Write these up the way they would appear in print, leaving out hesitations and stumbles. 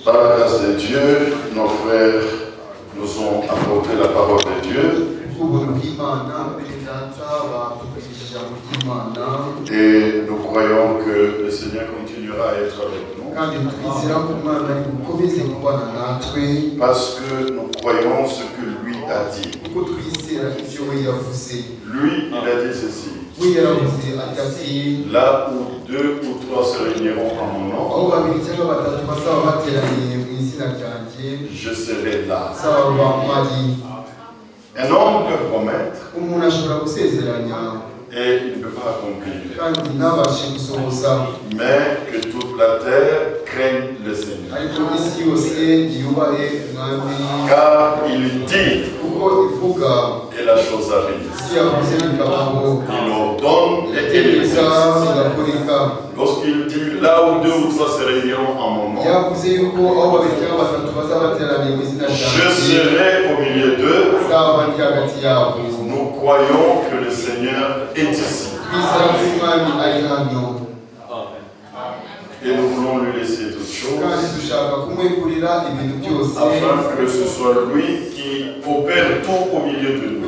Par la grâce de Dieu, nos frères nous ont apporté la parole de Dieu. Et nous croyons que le Seigneur continuera à être avec nous. Parce que nous croyons ce que lui a dit. Lui, il a dit ceci. Là où 2 ou 3 se réuniront en mon nom, je serai là. Un homme peut promettre et il ne peut pas accomplir. Mais que toute la terre craigne le Seigneur. Car il dit et la chose arrive. Il ordonne et il exerce. Lorsqu'il dit là où 2 ou 3 se réuniront en mon nom, je serai au milieu d'eux. Nous croyons que le Seigneur est ici. Et nous voulons lui laisser toutes choses afin que ce soit lui qui opère tout au milieu de nous.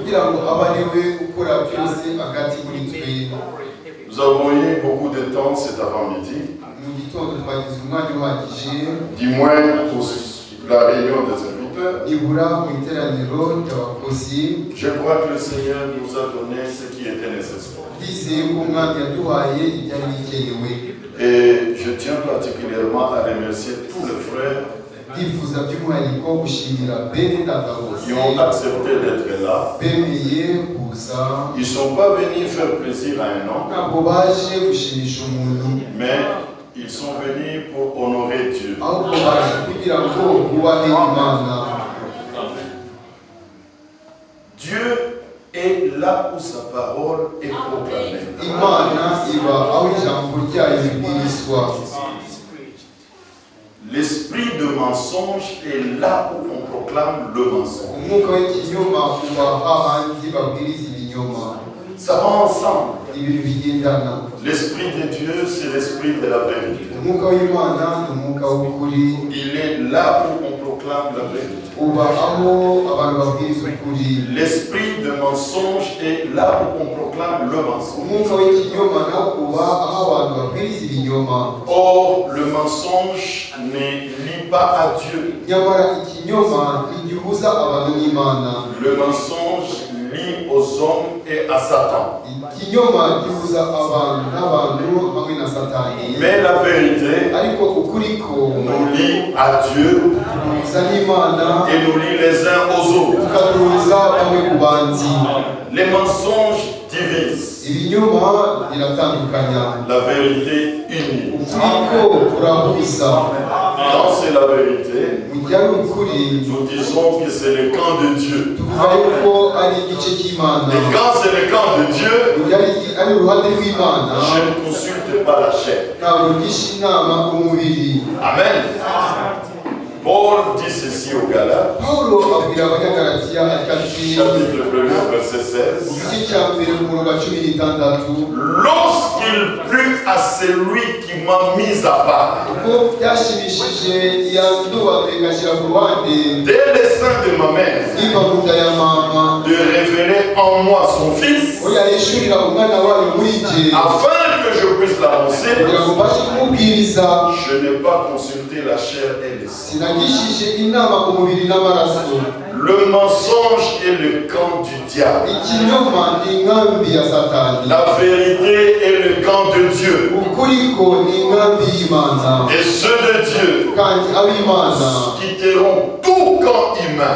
Nous avons eu beaucoup de temps cet avant-midi, du moins pour la réunion des serviteurs. Je crois que le Seigneur nous a donné ce qui était nécessaire. Et je tiens particulièrement à remercier tous les frères qui ont accepté d'être là. Ils ne sont pas venus faire plaisir à un homme, mais ils sont venus pour honorer Dieu. Dieu est là où sa parole est proclamée. L'esprit de mensonge est là où on proclame le mensonge. Ça va ensemble. L'esprit de Dieu, c'est l'esprit de la vérité. Il est là où on proclame la vérité. L'esprit de mensonge est là où on proclame le mensonge. Or, le mensonge ne lie pas à Dieu. Le mensonge lie aux hommes et à Satan. Mais la vérité nous lie à Dieu et nous lie les uns aux autres. Les mensonges divisent. La vérité unit. Quand c'est la vérité, nous disons que c'est le camp de Dieu. Et quand c'est le camp de Dieu, je ne consulte pas la chair. Amen. Paul dit ceci aux Galates, chapitre 1, verset 16. Lorsqu'il plut à celui qui m'a mis à part, dès les seins de ma mère, de révéler en moi son fils, afin que je puisse l'annoncer, je n'ai pas consulté la chair et le sang. Le mensonge est le camp du diable. La vérité est le camp de Dieu. Et ceux de Dieu quitteront tout camp humain.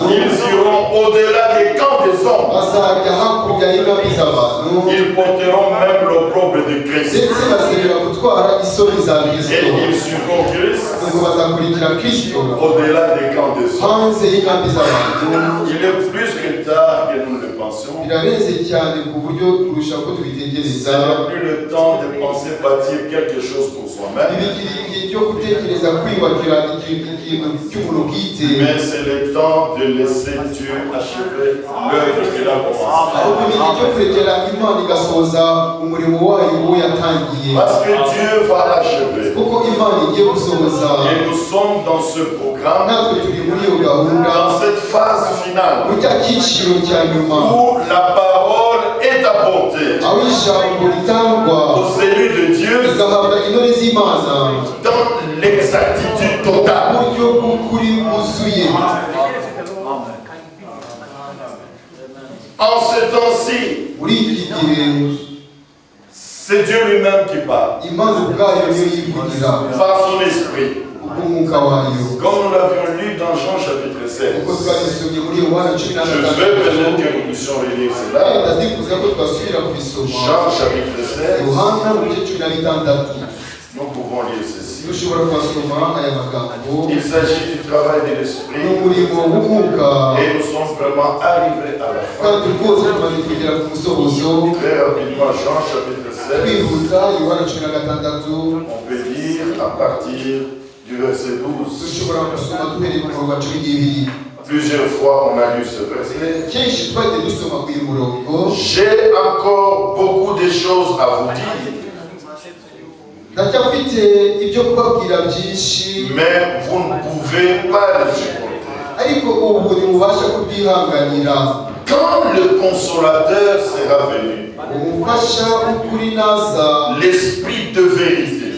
Ils iront au-delà des camps des hommes. Ils porteront même l'opprobre de Christ. Et ils suivront Christ au-delà des camps des hommes. Il est plus que tard que nous le pensions. Ce n'est plus le temps de penser bâtir quelque chose pour soi-même. Mais c'est le temps de laisser Dieu achever l'œuvre qu'il a commencée. Parce que Dieu va achever. Et nous sommes dans ce programme, dans cette phase finale, où la parole est apportée aux élus de Dieu dans l'exactitude totale. En ce temps-ci, c'est Dieu lui-même qui parle par son esprit. Comme nous l'avions lu dans Jean chapitre 16. Je veux peut-être que nous puissions relire cela. Jean chapitre 16. Nous pouvons lire ceci. Il s'agit du travail de l'esprit. Et nous sommes vraiment arrivés à la fin. Très rapidement, Jean chapitre 16. On peut lire à partir du verset 12. Plusieurs fois on a lu ce verset. J'ai encore beaucoup de choses à vous dire. Mais vous ne pouvez pas les supporter. Quand le consolateur sera venu, l'esprit de vérité,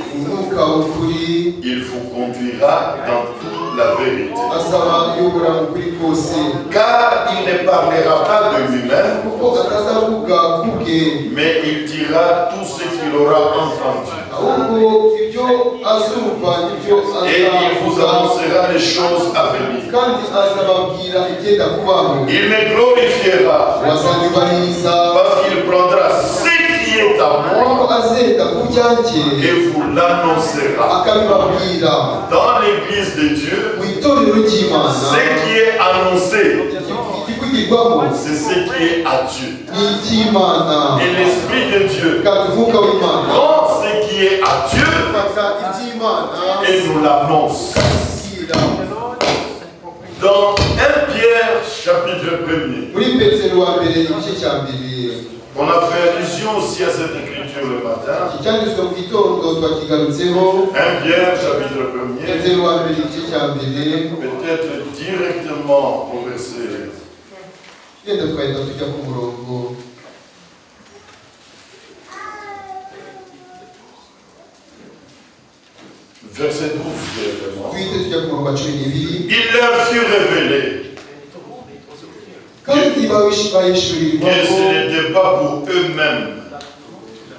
il vous conduira dans toute la vérité. Car il ne parlera pas de lui-même, mais il dira tout ce qu'il aura entendu. Et il vous annoncera les choses à venir. Il me glorifiera parce qu'il prendra ce qui est à moi et vous l'annoncera. Dans l'église de Dieu, ce qui est annoncé, c'est ce qui est à Dieu. Et l'Esprit de Dieu prend ce qui est à Dieu et nous l'annonce. Dans 1 Pierre chapitre 1er, on a fait allusion aussi à cette écriture le matin. 1 Pierre chapitre 1er, peut-être directement au verset. Verset 12 directement. Il leur fut révélé que ce n'était pas pour eux-mêmes,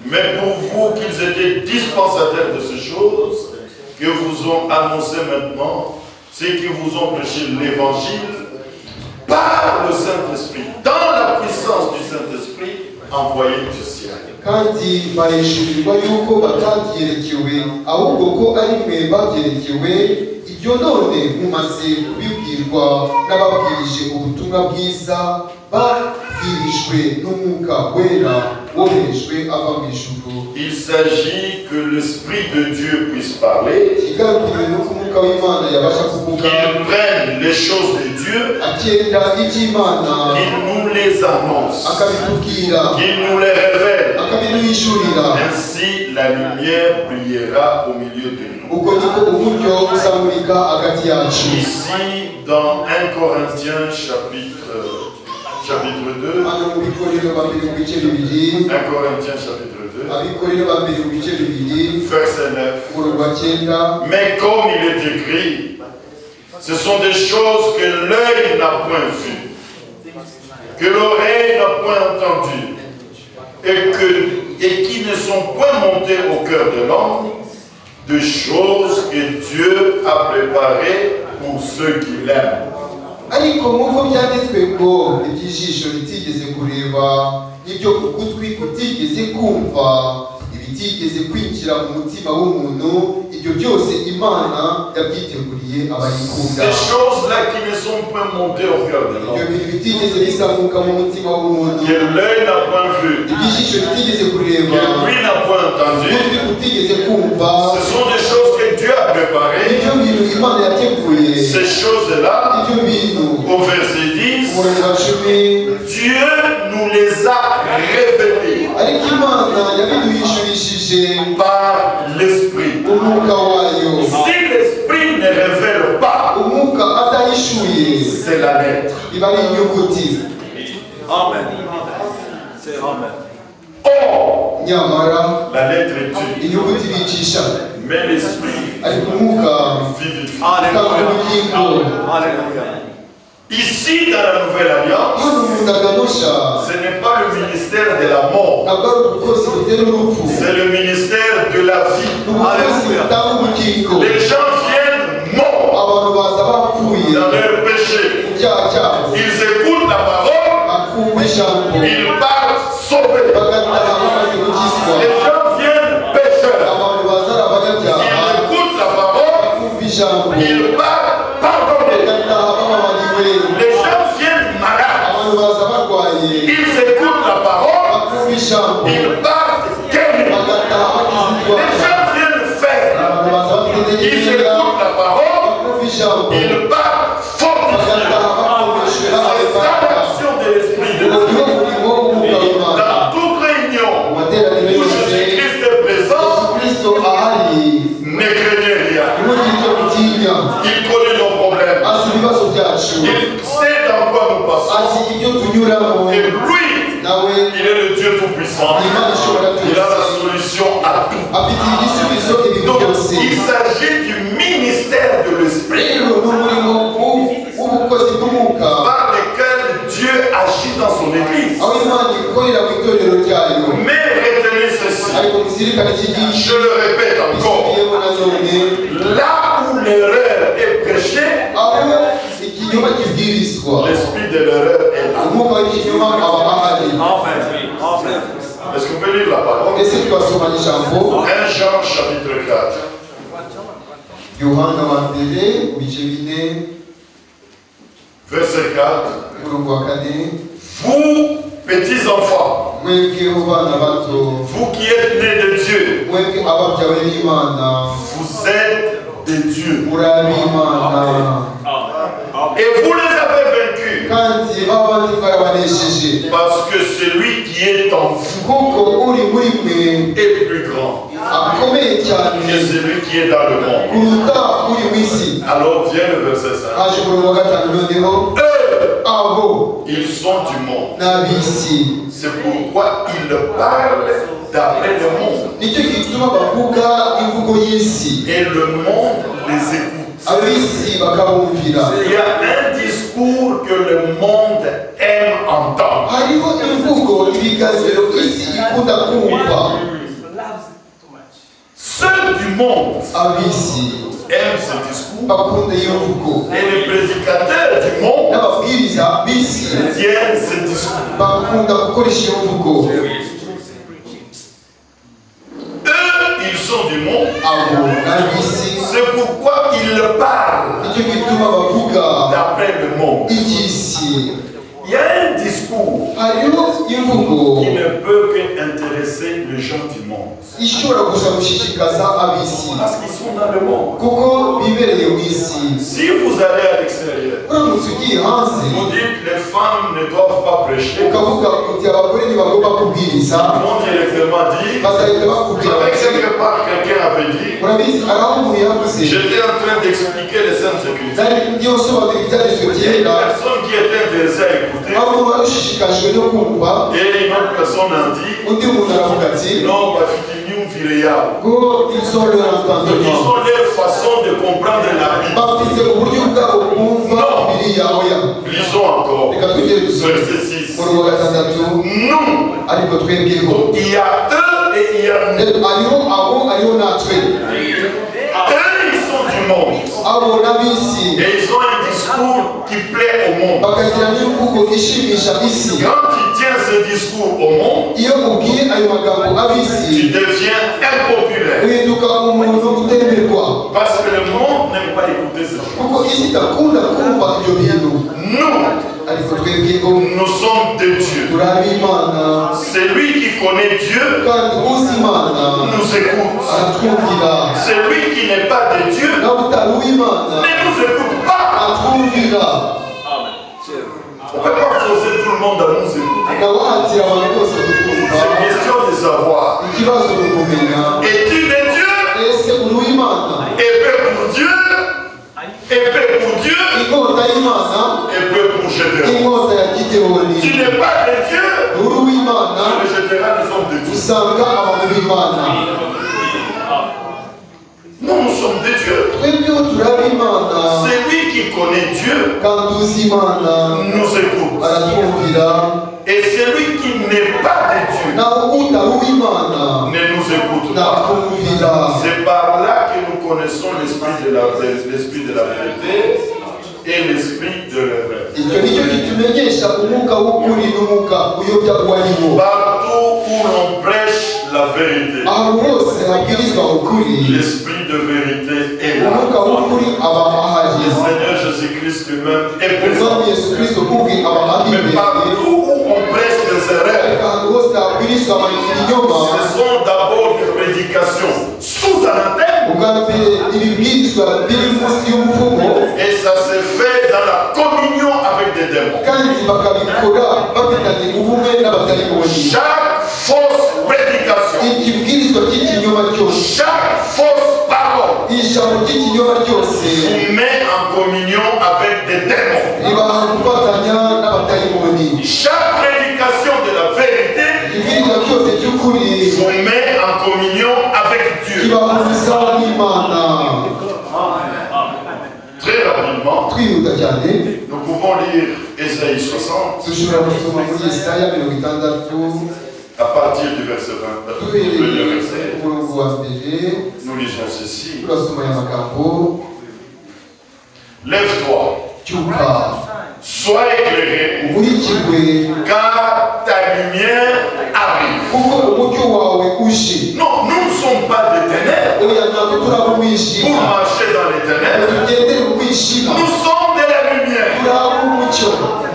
mais pour vous qu'ils étaient dispensataires de ces choses que vous ont annoncé maintenant, ceux qui vous ont prêché l'évangile par le Saint-Esprit, dans la puissance du Saint-Esprit envoyé du ciel. Kandi bayishurirwa yuko batabyerekewe ahubwo ko ari mwe babyerekewe ibyo none mumaze kubibwirwa n'ababwirije ubutumwa bwiza babwirijwe n'umwuka wera woherejwe ava mu ijuru. Il s'agit que l'Esprit de Dieu puisse parler, qu'il prenne les choses de Dieu, qu'il nous les annonce, qu'il nous les révèle. Ainsi la lumière brillera au milieu de nous. Ici dans 1 Corinthiens chapitre 2, 1 Corinthiens chapitre 2, verset 9. Mais comme il est écrit, ce sont des choses que l'œil n'a point vues, que l'oreille n'a point entendues, et qui ne sont point montées au cœur de l'homme, de choses que Dieu a préparées pour ceux qui l'aiment. ariko nk'uko byanditswe ngo iby'ijisho ritigeze kureba n'ibyo ugutwi kutigeze kumva ibitigeze kwinjira mu mutima w'umuntu, ibyo byose Imana yabyiteguriye abayikunda. Ces choses-là qui ne sont point montées au cœur de l'homme, ibyo bintu bitigeze bizamuka mu mutima w'umuntu, que l'œil n'a point vu, iby'ijisho ritigeze kureba, que lui n'a point entendu, ugutwi kutigeze kumva, ce sont des choses que Dieu a préparées. ibyo bintu Imana yateguye. Ces choses-là, ibyo bintu au verset 10, umurongo wa 10, Dieu nous les a révélées ariko Imana yabiduhishurishije par l'Esprit. umwuka wayo. Si l'Esprit ne révèle pas, umwuka atahishuye c'est la lettre. iba ari inyuguti. Amen. C'est Amen. Or, nyamara la lettre tue, inyuguti bicisha, mais l'Esprit ariko umwuka vivifie. utanga ubugingo. Alléluia. Ici, dans la Nouvelle Alliance, hano mu ndaganosha ce n'est pas le ministère de la mort, ntabwo ari ubukozi butera urupfu, c'est le ministère de la vie. ni ubukozi butanga ubugingo. Les gens viennent morts abantu baza bapfuye dans leur péché. mu byaha cyabo, Ils écoutent la parole, bakumva ijambo, ils partent sauvés. bagataha bamaze gukizwa. Les gens viennent pécheurs, abantu baza ari abanyabyaha, ils écoutent la parole, bakumva ijambo, ils partent pardonnés. bagataha bababariwe. Les gens viennent malades, abantu baza barwaye, ils écoutent la parole, bakumva ijambo, ils partent guéris. bagataha bakize Les indwara. gens viennent faibles, abantu baza bafite ils n'imbaraga, écoutent la parole, bakumva ijambo, ils partent fortifiés. bagataha bakomeshwa C'est ça n'abanyabyaha. l'action de l'Esprit de uwo Dieu. niwo murimo w'umwuka w'Imana. Dans toute réunion mu materaniro où yose Jésus-Christ est présent, Yesu Kristo ahari, ne craignez rien. ntimugire icyo mutinya. Il connaît nos problèmes. azi ibibazo byacu, Il sait dans quoi nous passons. azi ibyo tunyuramo, Et lui, nawe il est le Dieu Tout-Puissant. ni Imana ishobora Il a la byose, solution à tout. afite igisubizo ibintu Donc, byose. il s'agit du ministère de l'Esprit rero ni umurimo w'ubukozi bw'umwuka, par lequel Dieu agit dans son Église. aho Imana ikorera mu itorero ryayo. Mais retenez ceci, ariko muzirikane iki gihe je le répète encore, bisubiyemo nanone, là où l'erreur est prêchée, aho ikinyoma kibwirizwa, l'esprit de l'erreur est là. umwuka w'ikinyoma aba ahari. Amen. Amen. Est-ce qu'on peut lire la parole? ese twasoma ijambo 1 Jean chapitre 4. Yohana wa mbere ibice 4 Verset 4. umurongo wa 4. Vous, petits enfants, mwebwe bana bato, vous qui êtes nés de Dieu, mwebwe ababyawe n'Imana, vous êtes de Dieu. muri ab'Imana, Et vous les avez vaincus, kandi babandi barabanesheje, parce que celui qui est en vous kuko uri muri mwe est plus grand akomeye cyane que celui qui est dans le monde. kuruta uri mu isi. Alors vient le verset 5. haje umurongo wa 5 noneho, Eux, abo ils sont du monde. n'ab'isi, C'est pourquoi ils parlent d'après le monde. nicyo gituma bavuga imvugo y'isi, Et le monde les écoute. ab'isi bakabumvira. Il y a un discours que le monde aime entendre. hariho imvugo ibiganiro isi ikunda kumva. Ceux du monde ab'isi aiment ce discours. bakunda iyo mvugo, Et les prédicateurs du monde n'ababwiriza b'isi tiennent ce discours. bakunda gukoresha iyo mvugo. Eux, ils sont du monde. abo n'ab'isi, C'est pourquoi ils parlent nicyo gituma bavuga d'après le monde. iby'isi. Il y a un discours hariho imvugo qui ne peut qu'intéresser les gens du monde. ishobora gusa gushishikaza ab'isi, Parce qu'ils sont dans le monde. kuko bibereye mu isi. Si vous allez à l'extérieur, uramutse ugiye hanze vous dites les femmes ne doivent pas prêcher, ukavuga uti abagore ntibagomba kubwiriza, ils vont directement dire, bazahita vous bakubwira savez bati, quelque part quelqu'un avait dit, urabizi hari aho umuntu yavuze, j'étais en train d'expliquer les saintes écritures. nari ndiyo nsobanura ibyanditswe Il y a une byera, personne qui était intéressée à écouter aho umuntu wari ushishikajwe no kumva, et une autre personne a dit, undi muntu aravuga ati non, bafite imyumvire yabo. ngo ils ont leur Ils entendement, ont leur façon de comprendre la Bible. bafite uburyo bwabo bwumva Bibiliya. oya, Lisons encore. reka twigere dusome Verset 6. umurongo wa 6. Nous, ariko twebweho il y a eux et il y a nous. hariho abo hariho natwe, Eux, ils sont du monde. abona bisi Et ils ont un discours qui plaît au monde. bakagira n'imvugo ishimisha isi. Quand tu tiens ce discours au monde, Iyo ubwiye ayo magambo abisi tu deviens impopulaire. uhinduka umuntu utemerwa Parce que le monde n'aime pas écouter ce genre. kuko isi itakunda kumva ibyo bintu. Nous, Ariko twebwe nous sommes de Dieu. turabimana Celui qui connaît Dieu kandi uzi Imana nous écoute. aratwumvira, Celui qui n'est pas de Dieu nawe utari uw'Imana ne nous écoute pas. atwumvira. On ne peut pas forcer tout le monde à nous écouter. Nawahatira abantu bose kutwumva. C'est question de savoir. Ikibazo ni ukumenya Es-tu de Dieu? ese uri uw'Imana? Épée pour Dieu. Épée pour Dieu. Inkota y'Imana, Épée pour Gédéon. inkota ya Gideyoni. Tu n'es pas de Dieu. Uri uw'Imana Le Gédéon, nous sommes de Dieu. usanga abantu b'Imana. Nous sommes de Dieu. Twebweho turabimana Celui qui connaît Dieu kandi uzi Imana nous écoute. aratwumvira, Et celui qui n'est pas de Dieu naho utari uw'Imana ne nous écoute pas. ntatwumvira. C'est par là que nous connaissons l'esprit de la vérité et l'esprit de l'erreur. Icyo nicyo kitumenyesha umwuka w'ukuri n'umwuka uyobya uwo ari wo. Partout où l'on prêche la vérité, Ahantu hose habwirizwa ukuri, l'esprit de vérité est là. umwuka w'ukuri aba ahari. Le Seigneur Jésus-Christ lui-même est présent. Umwami Yesu Kristo ubwe aba Mais abibereye. partout où on prêche des erreurs, Ahantu hose habwirizwa ibinyoma, ce sont d'abord des prédications sous anathème ubwa mbere ibibwirizwa biri munsi y'umuvumo, et ça se fait dans la communion avec des démons. kandi bakabikora bafitanye ubumwe n'abadayimoni. Chaque fausse prédication, Ikibwirizwa cy'ikinyoma cyose, chaque fausse parole ijambo ry'ikinyoma ryose vous met en communion avec des démons. ribaha gufatanya n'abadayimoni. Chaque prédication de la vérité Ikibwirizwa cyose cy'ukuri vous met en communion avec Dieu. kibahuza n'Imana. Très rapidement, Twihuta cyane nous pouvons lire Ésaïe 60 dushobora gusoma muri Yesaya 60 à partir du verset 20. Le duhereye premier verset, ku murongo wa mbere nous lisons ceci. turasoma aya magambo: Lève-toi, cyuka sois éclairé, umurikirwe car ta lumière arrive. kuko umucyo wawe uje. Non, nous ne sommes pas des ténèbres Oya ntabwo turi pour ab'umwijima marcher dans les ténèbres. tugendere mu mwijima, Nous sommes de la lumière. turi ab'umucyo.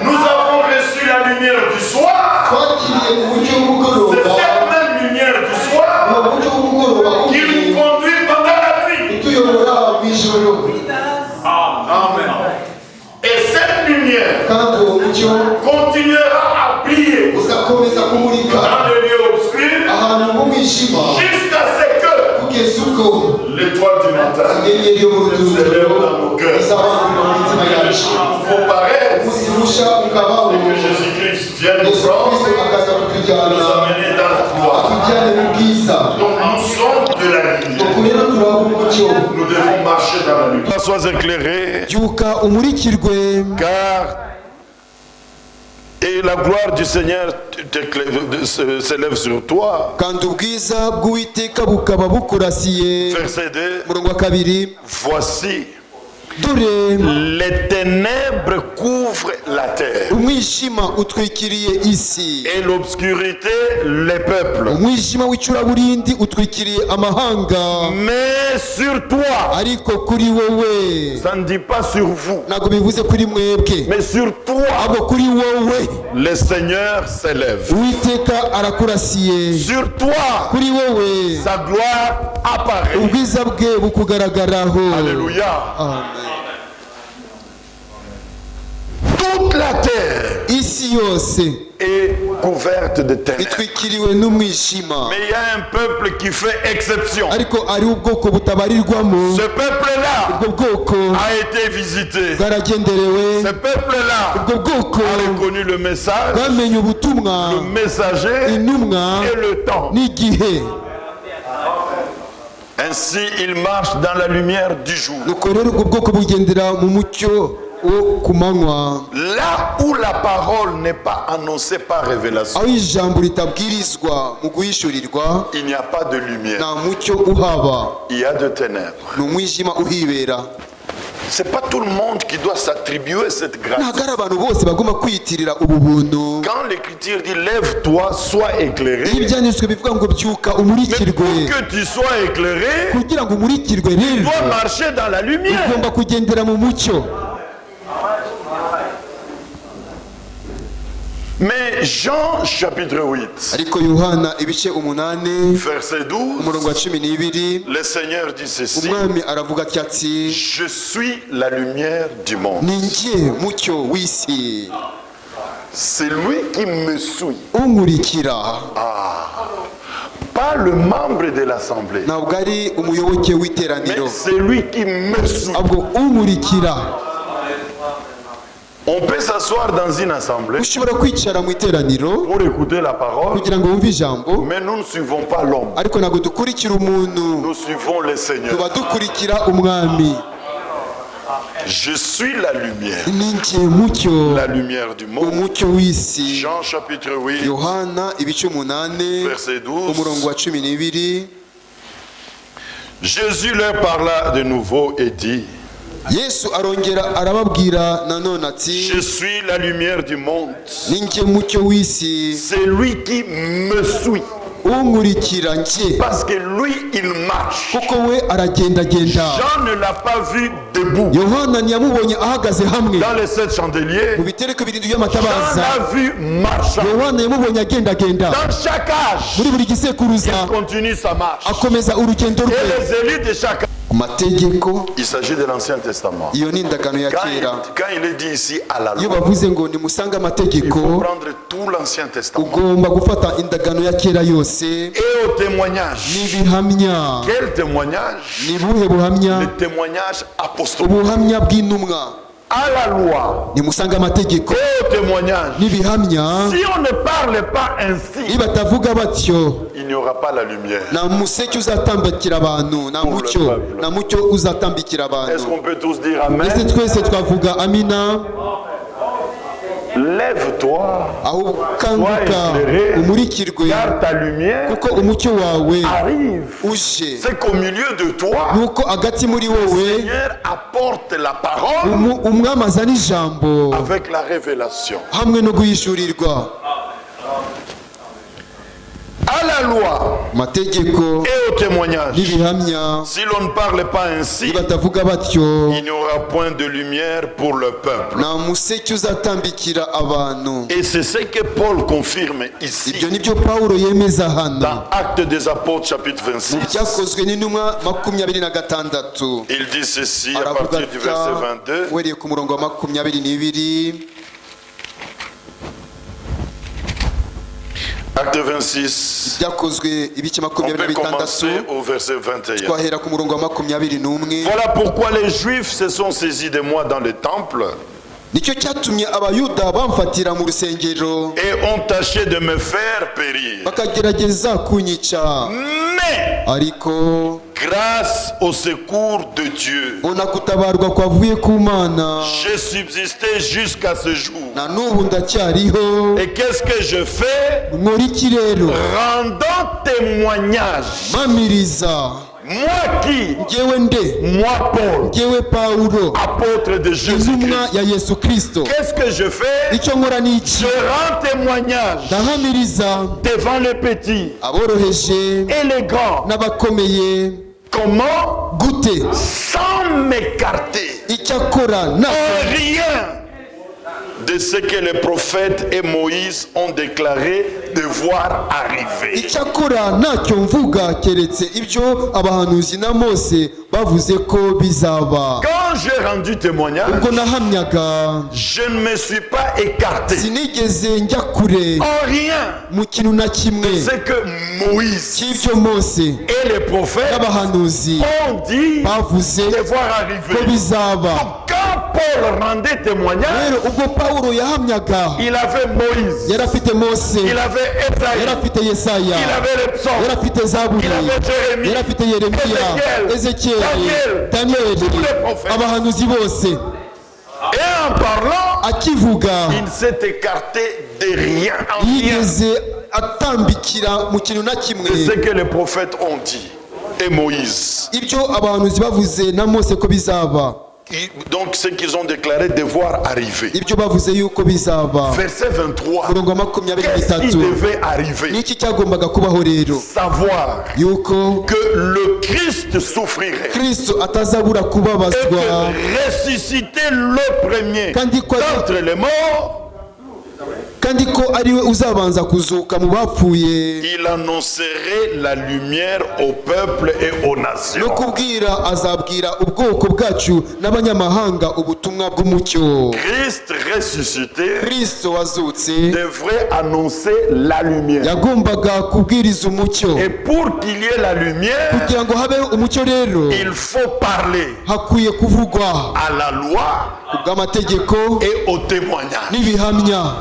Nous avons reçu la lumière du soir. Twakiriye umucyo C'est w'umugoroba, cette même lumière du soir uwo mucyo w'umugoroba qui uje nous conduit pendant la nuit. utuyobora mu ijoro, Amen. Et cette lumière kandi uwo mucyo continuera à briller uzakomeza kumurika dans le lieu obscur ahantu h'umwijima jusqu'à ce que kugeza ubwo l'étoile du matin inyenyeri yo mu ruturuturo izabandurira mu mitima yacu. faut paraître Umunsi musha ukabaho, et que Jésus-Christ vienne nous Yesu prendre, Kristo akaza kutujyana nous amener dans la gloire. atujyane mu bwiza. Donc nous sommes de la lumière. Nuko rero turi ab'umucyo, Nous devons marcher dans la lumière. Sois éclairé, byuka umurikirwe car et la gloire du Seigneur s'élève sur toi. kandi ubwiza bw'Uwiteka bukaba bukurasiye. Verset 2. Umurongo wa kabiri: Voici, dore les ténèbres couvrent la terre umwijima utwikiriye isi, et l'obscurité les peuples. umwijima w'icuraburindi utwikiriye amahanga, Mais sur toi, ariko kuri wowe, ça ne dit pas sur vous, ntabwo bivuze kuri mwebwe, mais sur toi, ahubwo kuri wowe le Seigneur s'élève. Uwiteka arakurasiye. Sur toi, Kuri wowe sa gloire apparaît. ubwiza bwe bukugaragaraho. Alléluia. Amen. Toute la terre Isi yose est couverte de ténèbres. itwikiriwe n'umwijima, Mais il y a un peuple qui fait exception. ariko ari ubwoko butabarirwamo. Ce peuple-là Ubwo bwoko a été visité. bwaragenderewe, Ce peuple-là ubwo bwoko a reconnu le message, bwamenye ubutumwa, le messager intumwa et le temps. n'igihe. Ainsi, il marche dans la lumière du jour. Nuko rero ubwo bwoko bugendera mu mucyo wo ku manywa, Là où la parole n'est pas annoncée par révélation, aho ijambo ritabwirizwa mu guhishurirwa, il n'y a pas de lumière. nta mucyo uhaba, Il y a de ténèbres. ni umwijima uhibera. C'est pas tout le monde qui doit s'attribuer cette grâce. ntabwo ari abantu bose bagomba kwiyitirira ubu buntu. Quand l'écriture dit lève-toi, sois éclairé, iyo ibyanditswe bivuga ngo byuka mais umurikirwe, pour que tu sois éclairé, kugira ngo umurikirwe tu rero dois marcher dans la lumière. ugomba kugendera mu mucyo. Mais Jean chapitre 8, ariko Yohana ibice 8 verset 12, umurongo wa 12, le Seigneur dit ceci: umwami aravuga ati je suis la lumière du monde. ni njye mucyo w'isi, C'est lui qui me suit, unkurikira. pas le membre de l'assemblée, ntabwo ari umuyoboke mais w'iteraniro, c'est lui qui me suit. ahubwo unkurikira. On peut s'asseoir dans une assemblée ushobora kwicara mu iteraniro pour écouter la parole, kugira ngo wumve ijambo, mais nous ne suivons pas l'homme, ariko ntabwo dukurikira umuntu, nous suivons le Seigneur. tuba dukurikira umwami. Je suis la lumière, ni njye mucyo, la lumière du monde. umucyo w'isi. Jean chapitre 8, Yohana ibice 8 verset 12. umurongo wa 12. Jésus leur parla de nouveau et dit: Yesu arongera arababwira nanone ati je suis la lumière du monde. ni njye mucyo w'isi, C'est lui qui me suit. unkurikira njye, Parce que lui, il marche. kuko we aragendagenda. Jean ne l'a pas vu debout. Yohana ntiyamubonye ahagaze hamwe Dans les 7 chandeliers, mu bitereko birindwi Jean by'amatabaza. l'a vu marchant. Yohana yamubonye agendagenda. Dans chaque âge, muri buri gisekuruza il continue sa marche. akomeza urugendo Et rwe. les élus de chaque âge. ku mategeko, Il s'agit de l'Ancien Testament. iyo ni indagano ya kera. Quand il est dit ici à la iyo loi, bavuze ngo nimusange il amategeko, faut prendre tout l'Ancien Testament. ugomba gufata indagano ya kera yose Et au témoignage. n'ibihamya. Quel témoignage? ni buhe buhamya? Le témoignage apostolique. ubuhamya bw'intumwa. À la loi. nimusange amategeko Et au témoignage. n'ibihamya. Si on ne parle pas ainsi, nibatavuga batyo, il n'y aura pas la lumière. nta museke uzatambikira abantu, nta mucyo uzatambikira Est-ce abantu. qu'on peut tous dire ese Amen? twese twavuga amina? Lève-toi, aho ukanguka umurikirwe, car ta lumière kuko umucyo wawe arrive. uje. C'est qu'au milieu de toi, nuko hagati muri le wowe Seigneur apporte la parole umwami azana ijambo avec la révélation. hamwe no guhishurirwa. À la loi mategeko et au témoignage. n'ibihamya, Si l'on ne parle pas ainsi, nibatavuga batyo, il n'y aura point de lumière pour le peuple. nta museke uzatambikira abantu. Et c'est ce que Paul confirme ici ibyo nibyo Pawulo yemeza hano dans Actes des Apôtres chapitre mu 26. byakozwe n'intumwa 26. Il dit ceci à aravuga partir du verset atya 22. uhereye ku murongo wa 22. Acte 26. byakozwe ibice On peut 26. commencer au verset 21. twahera ku murongo wa 21. Voilà pourquoi les Juifs se sont saisis de moi dans le temple nicyo cyatumye abayuda bamfatira mu rusengero et ont tâché de me faire périr. bakagerageza kunyica, Mais ariko grâce au secours de Dieu, mbona gutabarwa kwavuye ku Mana, j'ai subsisté jusqu'à ce jour. na n'ubu ndacyariho. Et qu'est-ce que je fais? nkora iki rero? Rendant témoignage. mpamiriza. Moi qui? ngewe nde? Moi Paul, ngewe Pawulo, apôtre de Jésus-Christ. intumwa ya Yesu Kristo. Qu'est-ce que je fais? icyo nkora ni iki? Je rends témoignage ndahamiriza devant les petits aboroheje et les grands. n'abakomeye. Comment? gute? Sans m'écarter icyakora en rien de ce que les prophètes et Moïse ont déclaré devoir arriver. icyakora ntacyo mvuga keretse ibyo abahanuzi na Mose bavuze ko bizaba. Quand j'ai rendu témoignage, ubwo nahamyaga, je ne me suis pas écarté sinigeze njya kure en rien mu kintu na kimwe ce que Moïse cy'ibyo Mose et les prophètes n'abahanuzi ont dit bavuze devoir ko arriver. bizaba. Quand Paul rendait témoignage, rero ubwo Pawulo yahamyaga, il avait Moïse, yari afite Mose, il avait yari Esaïe, afite Yesaya, il avait les psaumes, yari afite Zaburi, il avait Jérémie, yari afite Yeremiya, Ezekiyeli, Daniyeli, abahanuzi bose. et en parlant, akivuga il s'est écarté de rien, en rien yigeze atambikira mu kintu na de kimwe ce que les prophètes ont dit et Moïse. ibyo abahanuzi bavuze na Mose ko bizaba. donc ce qu'ils ont déclaré devoir arriver. ibyo bavuze yuko bizaba. Verset 23. Murongo wa makumyabiri Qu'est-ce qui n'itatu. devait arriver? Niki cyagombaga kubaho rero? Savoir Yuko que le Christ souffrirait Kristo atazabura et kubabazwa que ressusciter le premier kandi ko d'entre les morts, kandi ko ari we uzabanza kuzuka mu bapfuye il annoncerait la lumière au peuple et aux no nations. kubwira azabwira ubwoko bwacu n'abanyamahanga ubutumwa bw'umucyo. Christ ressuscité Kristo wazutse devrait annoncer la lumière. yagombaga kubwiriza umucyo. Et pour qu'il y ait la lumière, Kugira ngo habeho umucyo rero il faut parler hakwiye kuvugwa à la loi ku bw'amategeko et au témoignage. n'ibihamya.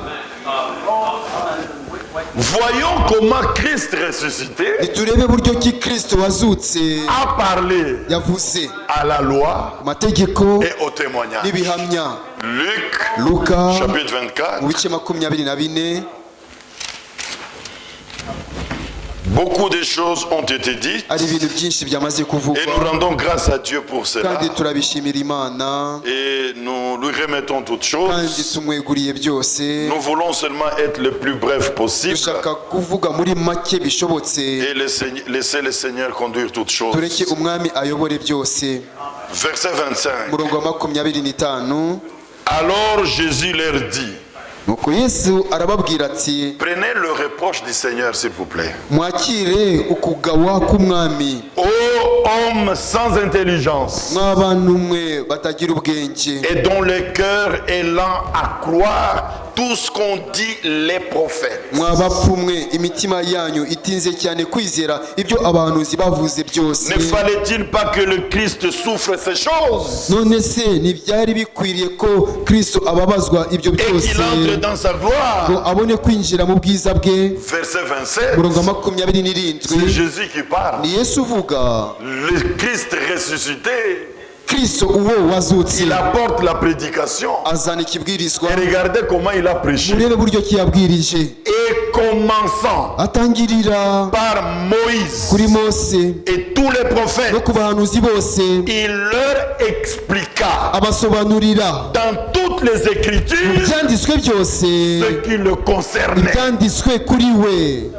Voyons comment Christ ressuscité Niturebe buryo ki Kristo wazutse a parlé yavuze à la loi amategeko et au témoignage. n'ibihamya. Luc, Luka chapitre 24. mu bice 24. Beaucoup de choses ont été dites ari ibintu byinshi byamaze et kuvugwa nous rendons grâce à Dieu pour cela. kandi turabishimira Imana Et nous lui remettons toutes kandi choses. tumweguriye byose. Nous voulons seulement être le plus bref possible dushaka kuvuga muri make bishobotse et laisser le Seigneur conduire toutes choses. tureke umwami ayobore byose. Verset 25. Murongo wa 25. Alors Jésus leur dit, nuko Yesu arababwira ati prenez le reproche du Seigneur s'il vous plaît. mwakire ukugawa k'umwami Ô homme sans intelligence mw'abantu mwe batagira ubwenge et dont le cœur est lent à croire tout ce qu'ont dit les prophètes. mw'abapfu mwe imitima yanyu itinze cyane kwizera ibyo abahanuzi bavuze byose. Ne fallait-il pas que le Christ souffre ces choses none se ntibyari bikwiriye ko Kristo ababazwa ibyo et byose qu'il entre dans sa ngo gloire? abone kwinjira mu bwiza bwe? Verset 27. Murongo wa 27. C'est Jésus qui parle. ni Yesu uvuga. Le Christ ressuscité, Kristo uwo wazutse il apporte la prédication. azana ikibwirizwa. Et regardez comment il a prêché. murebe buryo ki yabwirije. Et commençant atangirira par Moïse kuri Mose et tous les prophètes, no ku bahanuzi bose il leur expliqua abasobanurira dans toutes les écritures ibyanditswe byose ce qui le concernait. ibyanditswe kuri we.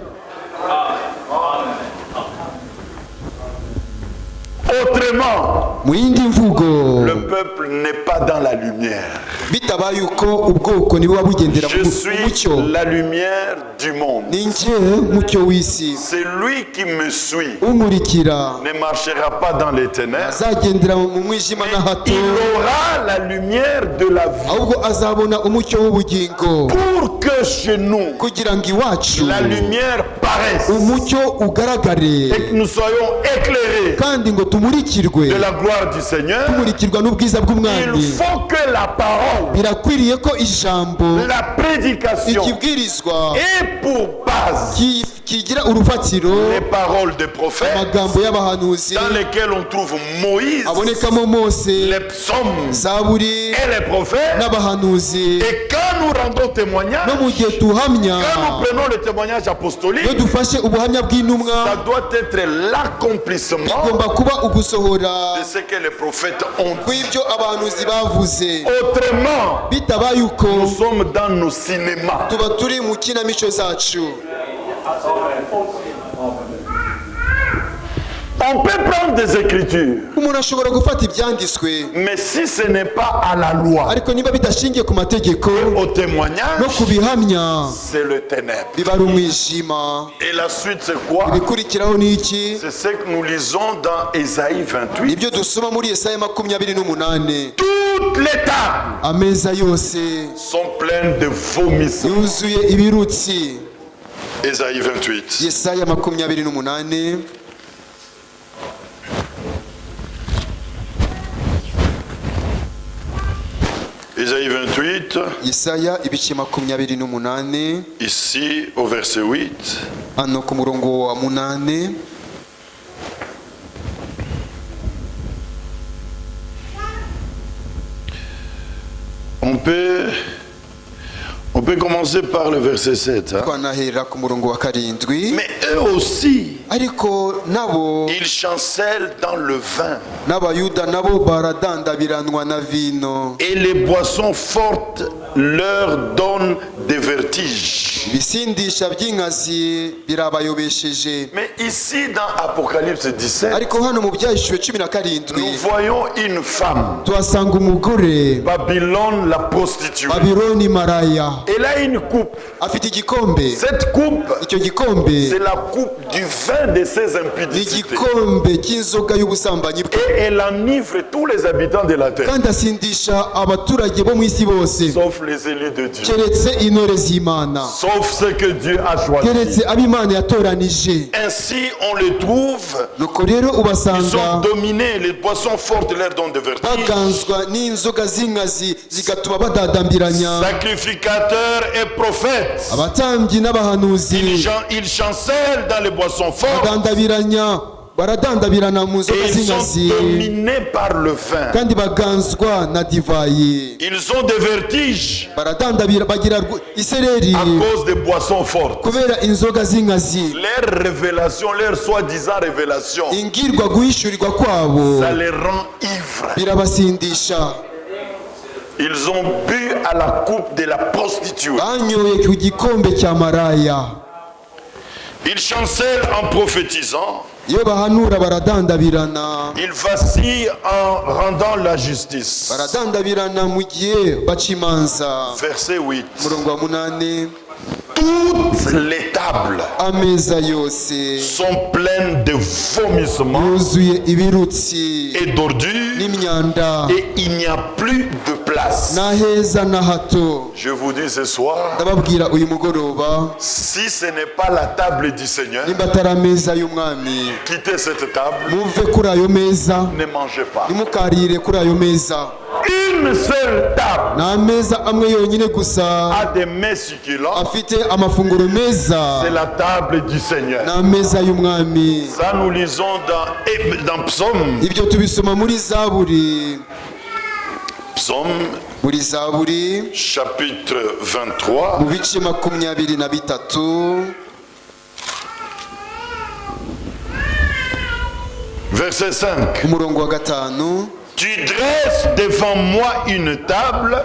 Autrement, mu yindi mvugo le peuple n'est pas dans la lumière. bitabaye uko ubwoko nibuba bugendera Je mu suis mucyo. la lumière du monde. ni njye mucyo w'isi. Celui qui me suit unkurikira ne marchera pas dans les ténèbres. azagendera mu mwijima na hato Il aura la lumière de la vie. ahubwo azabona umucyo w'ubugingo. Pour que chez nous, kugira ngo iwacu la lumière paraisse umucyo ugaragare et que nous soyons éclairés kandi ngo tumurikirwe de la gloire du Seigneur, tumurikirwa n'ubwiza bw'umwami. il faut que la parole, birakwiriye ko ijambo la prédication ikibwirizwa ait pour base kigira urufatiro les paroles des prophètes amagambo y'abahanuzi dans lesquelles on trouve Moïse, abonekamo Mose, les psaumes Zaburi et les prophètes. n'abahanuzi. Et quand nous rendons témoignage, no mu gihe tuhamya quand nous prenons le témoignage apostolique, iyo dufashe ubuhamya bw'intumwa ça doit être l'accomplissement bigomba kuba ugusohora de ce que les prophètes ont dit. kw'ibyo abahanuzi bavuze. Autrement, bitabaye uko nous sommes dans nos cinémas. tuba turi mu kinamico zacu. On peut prendre des écritures, umuntu ashobora gufata ibyanditswe mais si ce n'est pas à la loi, ariko niba bidashingiye ku mategeko au no témoignage, ku bihamya c'est le ténèbre. biba ari umwijima. Et la suite, c'est quoi? ibikurikiraho ni iki? C'est ce que nous lisons dans Ésaïe 28. nibyo dusoma muri Yesaya 28. Toutes les tables ameza yose sont pleines de vomissements. yuzuye ibirutsi. Ésaïe 28. Yesaya 28. Ésaïe 28, Yesaya ibice 28, ici au verset 8. hano ku murongo wa 8. On On peut commencer par le verset 7. Hein? twanahera ku murongo wa karindwi. Mais eux aussi, Ariko nabo ils chancellent dans le vin. n'abayuda nabo baradandabiranwa na vino. Et les boissons fortes leur donnent des vertiges. Ibisindisha by'inkazi birabayobesheje. Mais ici dans Apocalypse 17, Ariko hano mu byahishuwe 17 nous voyons une femme, tuhasanga umugore Babylone la prostituée. Babyloni maraya Elle a une coupe. afite igikombe. Cette coupe, Icyo gikombe c'est la coupe du vin de ses ni impudicités. igikombe cy'inzoga y'ubusambanyi bwe, Et elle enivre tous les habitants de la terre, kandi asindisha abaturage bo mu isi bose sauf les élus de Dieu, keretse intore z'Imana, sauf ceux que Dieu a choisis. keretse ab'Imana yatoranije. Ainsi, on les trouve, Nuko rero ils sont ubasanga dominés, les boissons fortes leur donnent des vertiges. baganzwa n'inzoga z'inkazi zigatuma badadambiranya. Sacrificateurs et prophètes, Abatambyi n'abahanuzi ils chancellent dans les boissons fortes baradandabirana mu nzoga et ils sont z'inkazi, dominés par le vin. kandi baganzwa na divayi. Ils ont des vertiges Baradandabira bagira isereri à cause des boissons fortes. kubera inzoga z'inkazi. Leur révélation, leur soi-disant révélation, Ingirwa guhishurirwa kwabo ça les rend ivres. birabasindisha. Ils ont bu à la coupe de la prostituée. Banyoye ku gikombe cya maraya. Ils chancellent en prophétisant. Iyo bahanura baradandabirana. Ils vacillent en rendant la justice. Baradandabirana mu gihe baca imanza. Verset 8. Murongo wa 8. Toutes les tables Ameza yose sont pleines de vomissements yuzuye ibirutsi et d'ordures n'imyanda, et il n'y a plus de place. na heza na hato. Je vous dis ce soir, Ndababwira uyu mugoroba, si ce n'est pas la table du Seigneur, nimba atari ameza y'umwami, quittez cette table, muve kuri ayo meza, ne mangez pas. ntimukarire kuri ayo meza. Une seule table Ni ameza amwe yonyine gusa a des mets succulents, afite amafunguro meza, c'est la table du ni Seigneur. ameza y'umwami. Ça nous lisons dans Psaume, Ibyo tubisoma muri Zaburi, muri Zaburi chapitre 23, mu bice 23, verset 5. umurongo wa 5. Tu dresses devant moi une table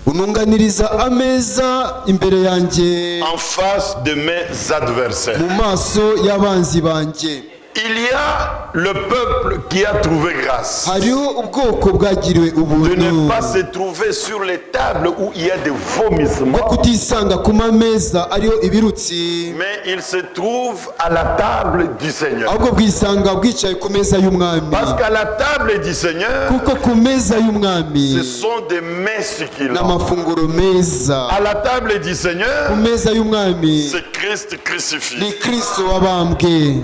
Ununganiriza ameza imbere yanjye en face de mes adversaires. mu maso y'abanzi banjye. Il y a le peuple qui a trouvé grâce Hariho ubwoko bwagiriwe de ne ubuntu pas se trouver sur les tables où il y a des bwo vomissements, kutisanga ku mameza ariho ibirutsi, mais il se trouve à la table du Seigneur. ahubwo bwisanga bwicaye ku meza y'umwami. Parce qu'à la table du Seigneur, Kuko ku meza ce y'umwami sont des mets succulents. n'amafunguro meza. À la table du Ku Seigneur, meza y'umwami c'est Christ crucifié. ni Kristo wabambwe.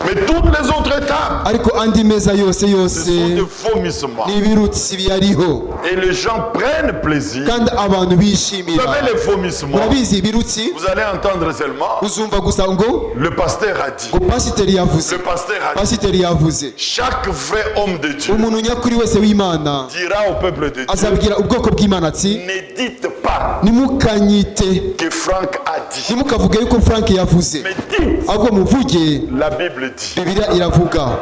Mais toutes les autres tables, Ariko andi meza yose ce sont des vomissements. ni ibirutsi biyariho, Et les gens prennent plaisir. kandi abantu Vous bishimira. savez, les vomissements, Murabizi ibirutsi, vous allez entendre seulement, uzumva gusa ngo le pasteur a dit. pasiteri yavuze, Le pasteur a dit. pasiteri yavuze. Chaque vrai homme de Dieu Umuntu nyakuri wese w'Imana dira au peuple de Dieu, azabwira ubwoko bw'Imana ati, ne dites pas nimukanyite, que Franck a dit, ntimukavuge yuko Frank yavuze, mais dites, ahubwo muvuge la Bible dit. Bibiliya iravuga.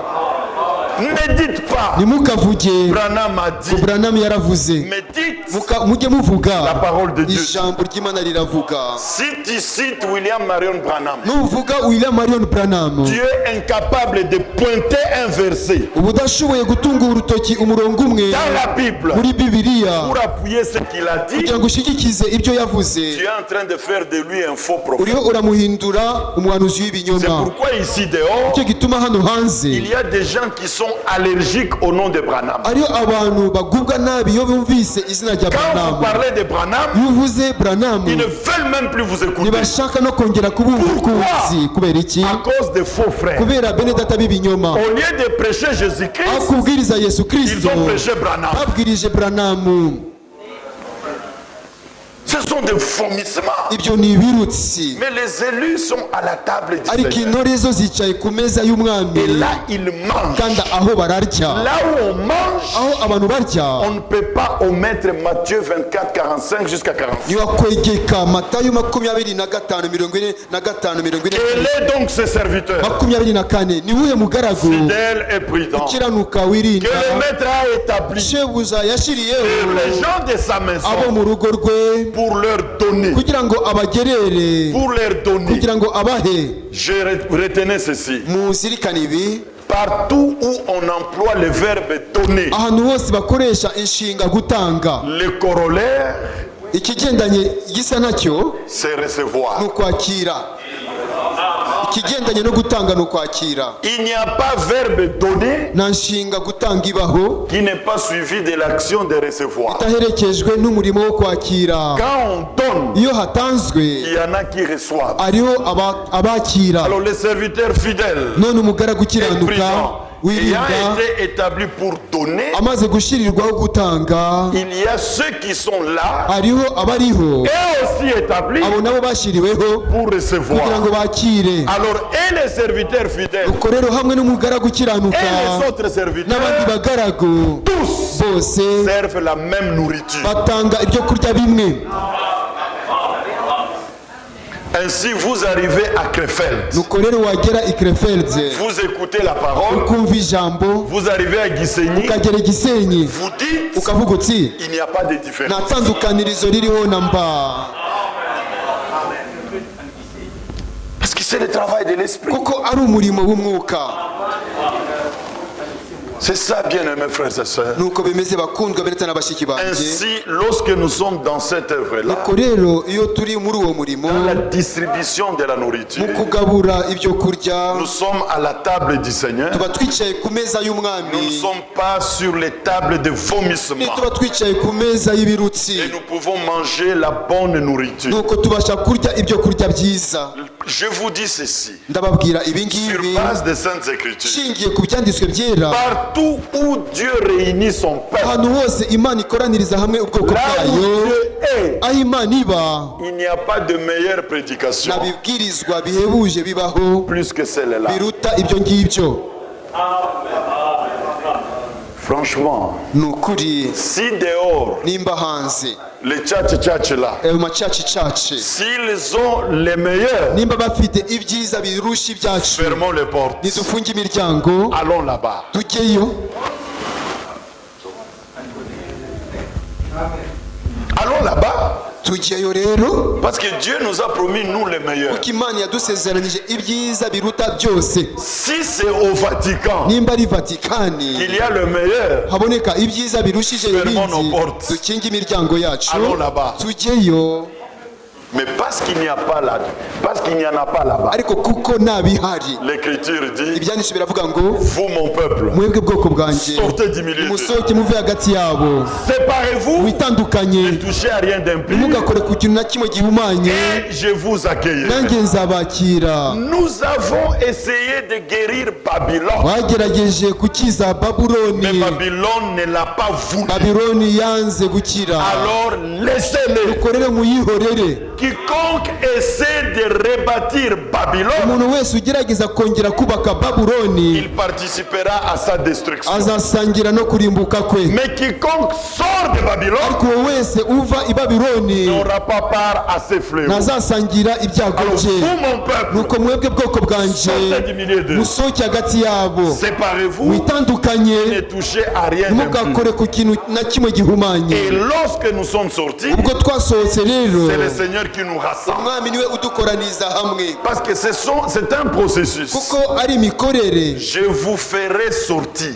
Ne dites pas, Ntimukavuge Branham a dit, Branham yaravuze, mais dites, mujye muvuga la parole de Dieu. ijambo ry'Imana riravuga. Si tu cites William Marion Branham, Nuvuga William Marion Branham, tu es incapable de pointer un verset uba udashoboye gutunga urutoki umurongo umwe dans la Bible muri Bibiliya pour appuyer ce qu'il a dit. kugira ngo ushyigikize ibyo yavuze, Tu es en train de faire de lui un faux prophète. uriho uramuhindura umuhanuzi C'est w'ibinyoma. pourquoi ici dehors, Icyo gituma hano hanze il y a des gens qui sont allergiques au nom de Branham. ariyo abantu bagubwa nabi iyo bumvise izina rya Quand vous Branham. parlez de Branham, Iyo uvuze Branham ils ne veulent même plus vous écouter ntibashaka no kongera kubumva ukuzi. Kubera iki? à cause des faux frères. Kubera bene data b'ibinyoma. Au lieu de prêcher Aho Jésus-Christ, kubwiriza Yesu ils Kristo ont prêché Branham. babwirije Branham. Ce Ce sont des vomissements. ibyo ni ibirutsi, Mais les élus sont à la table du ariko Seigneur. intore zo zicaye ku meza y'umwami, Et là, ils mangent. kandi aho bararya, Là où on mange, aho abantu barya on ne peut pas omettre Matthieu 24, 45 jusqu'à 46. ntiwakwegeka Matayo 25:45-44. Quel est donc ce serviteur 24 ni wuhe mugaragu fidèle et prudent ukiranuka que wirinda le maître a établi shebuja yashyiriyeho sur les gens de sa abo maison mu rugo rwe pour leur donner, kugira ngo abagerere, pour leur donner. kugira ngo abahe. Je retenais ceci. Muzirikane ibi, Partout où on emploie le verbe donner, ahantu hose bakoresha inshinga gutanga, le corollaire, ikigendanye gisa nacyo c'est ni recevoir. ukwakira. Ikigendanye no gutanga ni ukwakira. Il n'y a pas verbe donner Nta nshinga gutanga ibaho qui n'est pas suivi de l'action de recevoir. itaherekejwe n'umurimo wo kwakira. Quand on donne, Iyo hatanzwe il y en a qui reçoivent. hariho abakira. Alors les serviteurs fidèles None umugaragu et ukiranuka prudents, ayant wirinda été établis pour donner, amaze gushyirirwaho gutanga, il y a ceux qui sont là hariho abariho et aussi établis abo nabo bashyiriweho pour kugira recevoir. ngo bakire. Alors, et les serviteurs fidèles Nuko rero hamwe n'umugaragu ukiranuka et les autres n'abandi serviteurs, bagaragu tous bose servent la même nourriture. batanga ibyo kurya bimwe. Ainsi, vous arrivez à Krefeld, Nuko rero wagera i Krefeld vous écoutez la parole, ukumva ijambo, vous arrivez à Gisenyi, ukagera i Gisenyi vous dites, ukavuga uti il n'y a pas de différence. nta tandukanirizo ririho na mba, Parce que c'est le travail de l'esprit. kuko ari umurimo w'umwuka. C'est ça, bien-aimés frères et sœurs. Nuko bimeze bakundwa bene na bashiki banjye. Ainsi, lorsque nous sommes dans cette œuvre-là, Nuko rero iyo turi muri uwo murimo dans la distribution de la nourriture, mu kugabura ibyo kurya, nous sommes à la table du Seigneur. tuba twicaye ku meza Nous ne y'umwami, sommes pas sur les tables de vomissement. tuba twicaye ku meza y'ibirutsi, Et nous pouvons manger la bonne nourriture. nuko tubasha kurya ibyo kurya byiza. Je vous dis ceci, Ndababwira ibi sur ngibi base des Saintes Écritures. nshingiye ku byanditswe byera. Partout où Dieu réunit son peuple, Ahantu hose Imana ikoraniriza hamwe ubwoko là où bwayo, Dieu est, aho Imana iba il n'y a pas de meilleure prédication nta bibwirizwa bihebuje bibaho plus que celle-là. biruta ibyo ngibyo. Franchement, Ni ukuri, si dehors, nimba hanze les tchatch là, ayo macacicaci s'ils ont les meilleurs, nimba bafite ibyiza birusha ibyacu, fermons les portes. nidufunge imiryango Allons là-bas. tujyeyo. Allons là-bas. Tujyeyo rero Parce que Dieu nous a promis, nous, les meilleurs. kuko Imana yadusezeranyije ibyiza biruta byose. Si c'est au Vatican Nimba ari Vatikani qu'il y a le meilleur, haboneka ibyiza birushije Fermons nos ibindi, portes. dukinge imiryango yacu Allons là-bas. tujyeyo. mais parce qu'il n'y a pas là, parce qu'il n'y en a pas là-bas, Ariko kuko nta bihari, l'Écriture dit, ibyanditswe biravuga ngo vous, mon peuple, mwebwe bwoko bwanjye sortez du milieu d'eux. musohoke muve hagati yabo, Séparez-vous, mwitandukanye, ne touchez à rien d'impur, ntimugakore ku kintu na kimwe gihumanye, et je vous accueillerai. nanjye nzabakira. Nous avons essayé de guérir Babylone, Bagerageje gukiza mais Babuloni, Babylone ne l'a pas voulu. Babuloni yanze gukira. Alors laissez-le. Mukorere muyihorere. Quiconque essaie de rebâtir Babylone, Umuntu wese ugerageza kongera kubaka Babuloni il participera à sa destruction. azasangira no kurimbuka kwe. Mais quiconque sort de Babylone Ariko uwo wese uva i Babuloni n'aura pas part à ses fléaux. ntazasangira ibyago Alors bye. vous, mon peuple, Nuko mwebwe bwoko bwanjye sortez du milieu d'eux. musohoke hagati yabo, Séparez-vous, mwitandukanye, ne touchez à rien d'impur. ntimugakore ku kintu na kimwe Et gihumanye. lorsque nous sommes sortis, Ubwo twasohotse rero c'est le Seigneur qui nous rassemble. umwami niwe udukoraniza hamwe, Parce que c'est un processus. kuko ari imikorere. Je vous ferai sortir.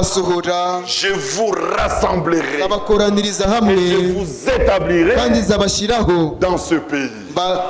Nzabasohora, Je vous rassemblerai. nzabakoraniriza Et je hamwe, vous établirai kandi nzabashyiraho dans ce pays.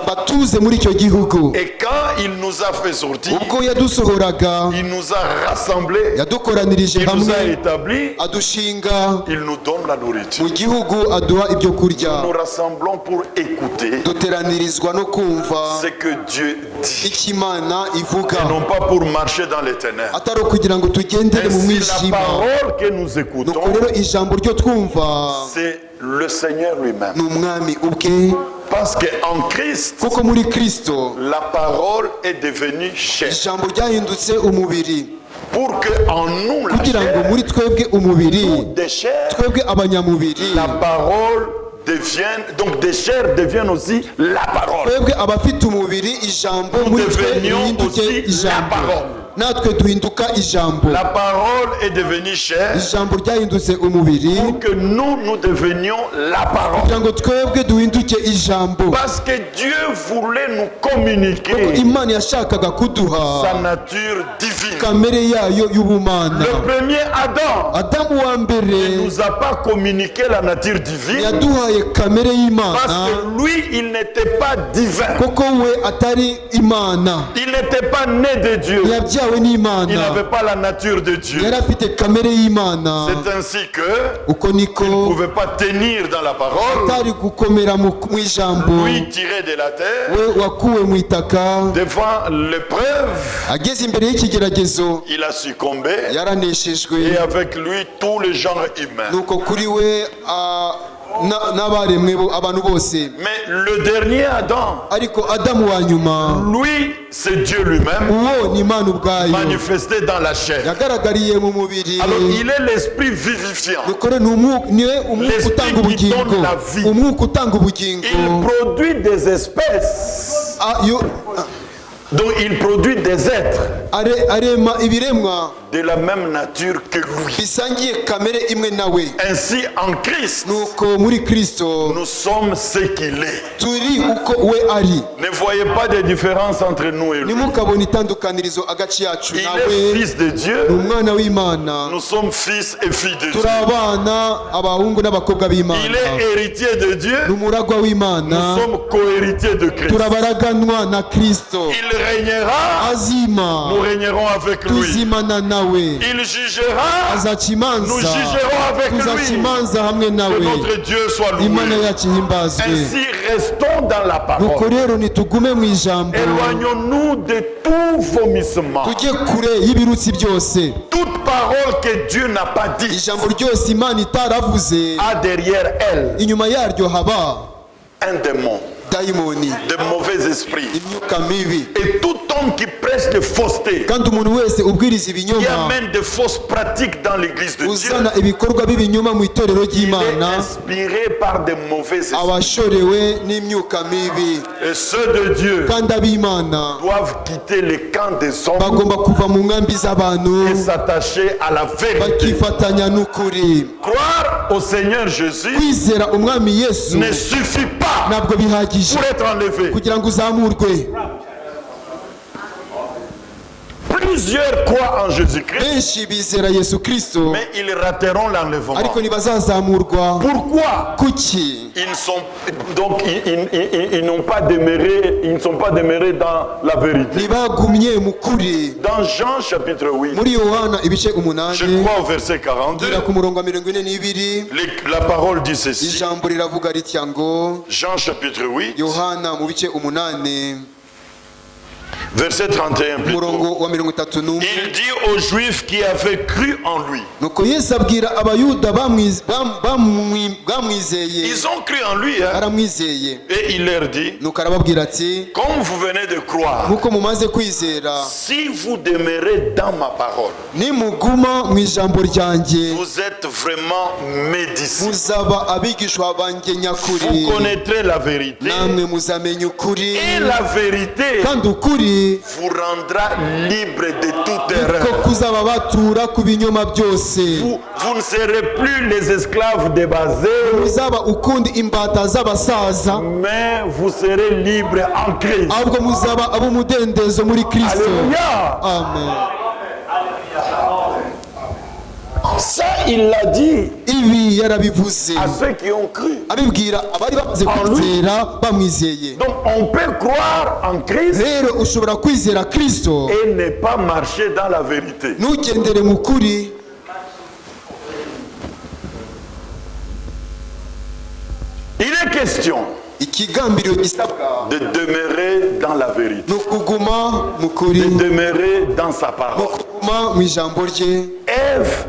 batuze muri icyo gihugu. Et quand il nous a fait sortir, Ubwo yadusohoraga il nous a rassemblés, yadukoranirije il nous a hamwe, établis, adushinga il nous donne la nourriture. mu gihugu, aduha ibyo kurya. Nous rassemblons pour écouter Duteranirizwa no kumva ce que Dieu dit, icyo Imana ivuga, et non pas pour marcher dans les ténèbres. atari ukugira ngo tugendere mu Ainsi, la mwijima. parole que nous Nuko écoutons, rero ijambo ryo twumva c'est le Seigneur lui-même. ni umwami ubwe, Parce qu'en Christ, kuko muri Kristo la parole est devenue chair. ijambo ryahindutse umubiri, Pour qu'en nous, la kugira ngo chair, muri twebwe umubiri, des chairs, twebwe abanyamubiri, la parole devienne, donc des chairs deviennent aussi la parole. twebwe abafite umubiri, ijambo muri twe devenions rihinduke aussi la ijambo, parole. natwe duhinduka ijambo. La parole est devenue chair Ijambo ryahindutse umubiri, pour que nous devenions la parole. kugira ngo twebwe duhinduke ijambo. Parce que Dieu voulait nous communiquer Imana yashakaga kuduha sa nature divine. kamere yayo y'ubumana. Le premier Adam Adamu wa ne mbere nous a pas communiqué la nature divine yaduhaye kamere parce y'Imana, que lui, il n'était pas divin. kuko we atari Imana, Il n'était pas né de Dieu. yabyawe Il n'Imana, n'avait pas la nature de Dieu. yari afite kamere y'Imana. C'est ainsi que Uko niko il ne pouvait pas tenir dans la parole. atari gukomera mu ijambo. Lui tiré de la terre We wakuwe mu itaka, devant l'épreuve, ageze imbere y'ikigeragezo il a succombé yaraneshejwe, et avec lui tous les genres humains. nuko kuri we n'abaremwe abantu bose. Mais le dernier Adam, Ariko Adamu wa nyuma, lui, c'est Dieu lui-même uwo ni Imana ubwayo, manifesté dans la chair. yagaragariye mu mubiri. Alors il est l'esprit vivifiant. Nuko rero niwe umwuka utanga ubugingo, umwuka utanga ubugingo. Il produit des espèces, donc il produit des êtres arema ibiremwa de la même nature que lui. bisangiye kamere imwe nawe. Ainsi en Christ, Nuko muri Kristo nous sommes ce qu'il est. turi uko we ari. Ne voyez pas de différence entre nous et lui. Ntimukabone itandukanirizo hagati yacu Il est nawe. fils de Ni Dieu, umwana w'Imana, nous sommes fils et filles de turi Dieu. abana, abahungu n'abakobwa Il b'Imana. est héritier de Dieu, Ni umuragwa w'Imana, nous sommes co-héritiers de Christ. turabaraganwa na Kristo. Il régnera, Azima, nous régnerons avec lui. tuzimana nawe. Il jugera, Azaca nous imanza, jugerons avec tuzaca lui. imanza hamwe Que nawe. notre Dieu soit Imana loué. yacu ihimbazwe. Ainsi, restons dans la Nuko parole. rero nitugume mu ijambo, Éloignons-nous de tout vomissement. tujye kure y'ibirutsi byose. Toute parole que Dieu n'a pas dit Ijambo ryose Imana itaravuze, a derrière elle inyuma yaryo haba un démon, dayimoni, de mauvais esprits. imyuka mibi. Et tout homme qui prêche de fausseté, Kandi umuntu wese ubwiriza qui ibinyoma, amène de fausses pratiques dans l'église de Dieu, uzana ibikorwa b'ibinyoma mu itorero il est ry'Imana, inspiré par de mauvais esprits. abashorewe n'imyuka mibi. Et ceux de Dieu Kandi ab'Imana doivent quitter les camps des hommes bagomba kuva mu nkambi z'abantu, et s'attacher à la vérité. bakifatanya n'ukuri. Croire au Seigneur Jésus Kwizera umwami Yesu ne suffit pas ntabwo bihagije pour être enlevé. kugira ngo uzamurwe. Plusieurs croient en Jésus-Christ, Benshi bizera Yesu Kristo, mais ils rateront l'enlèvement. ariko ntibazazamurwa. Pourquoi? Kuki? Ils sont donc ils n'ont pas demeuré, ils ne sont pas demeurés dans la vérité. Ntibagumye mu kuri. Dans Jean chapitre 8, Muri Yohana ibice je 8 crois au verset 42, gira ku murongo wa 42, la parole dit ceci. ijambo riravuga ritya ngo, Jean chapitre 8, Yohana mu bice 8 verset 31 plutôt. umurongo wa 31. Il dit aux Juifs qui avaient cru en lui. Nuko Yesu abwira abayuda bamwizeye, Ils ont cru en lui, hein? aramwizeye. Et il leur dit, Nuko arababwira ati, comme vous venez de croire, nkuko mumaze kwizera, si vous demeurez dans ma parole, nimuguma mu ijambo ryanjye, vous êtes vraiment mes disciples. muzaba abigishwa banjye Vous nyakuri, connaîtrez la vérité namwe muzamenya ukuri, et la vérité kandi ukuri vous rendra libre de toute ko erreur. kuzaba batura ku binyoma byose. Vous ne serez plus les esclaves débasés, Muzaba ukundi imbata z'abasaza, mais vous serez libres en Christ. ahubwo muzaba ab'umudendezo muri Kristo. Alléluia. Amen. Ça, il l'a dit Ibi yarabivuze à ceux qui ont cru. abibwira abari bamaze kwizera bamwizeye. Donc, on peut croire en Christ Rero ushobora kwizera Kristo et ne pas marcher dans la vérité. ntugendere mu kuri. Il est question Ikigambiro gisabwa de demeurer dans la vérité, ni ukuguma mu kuri, de demeurer dans sa ni parole. ukuguma mu ijambo rye. Ève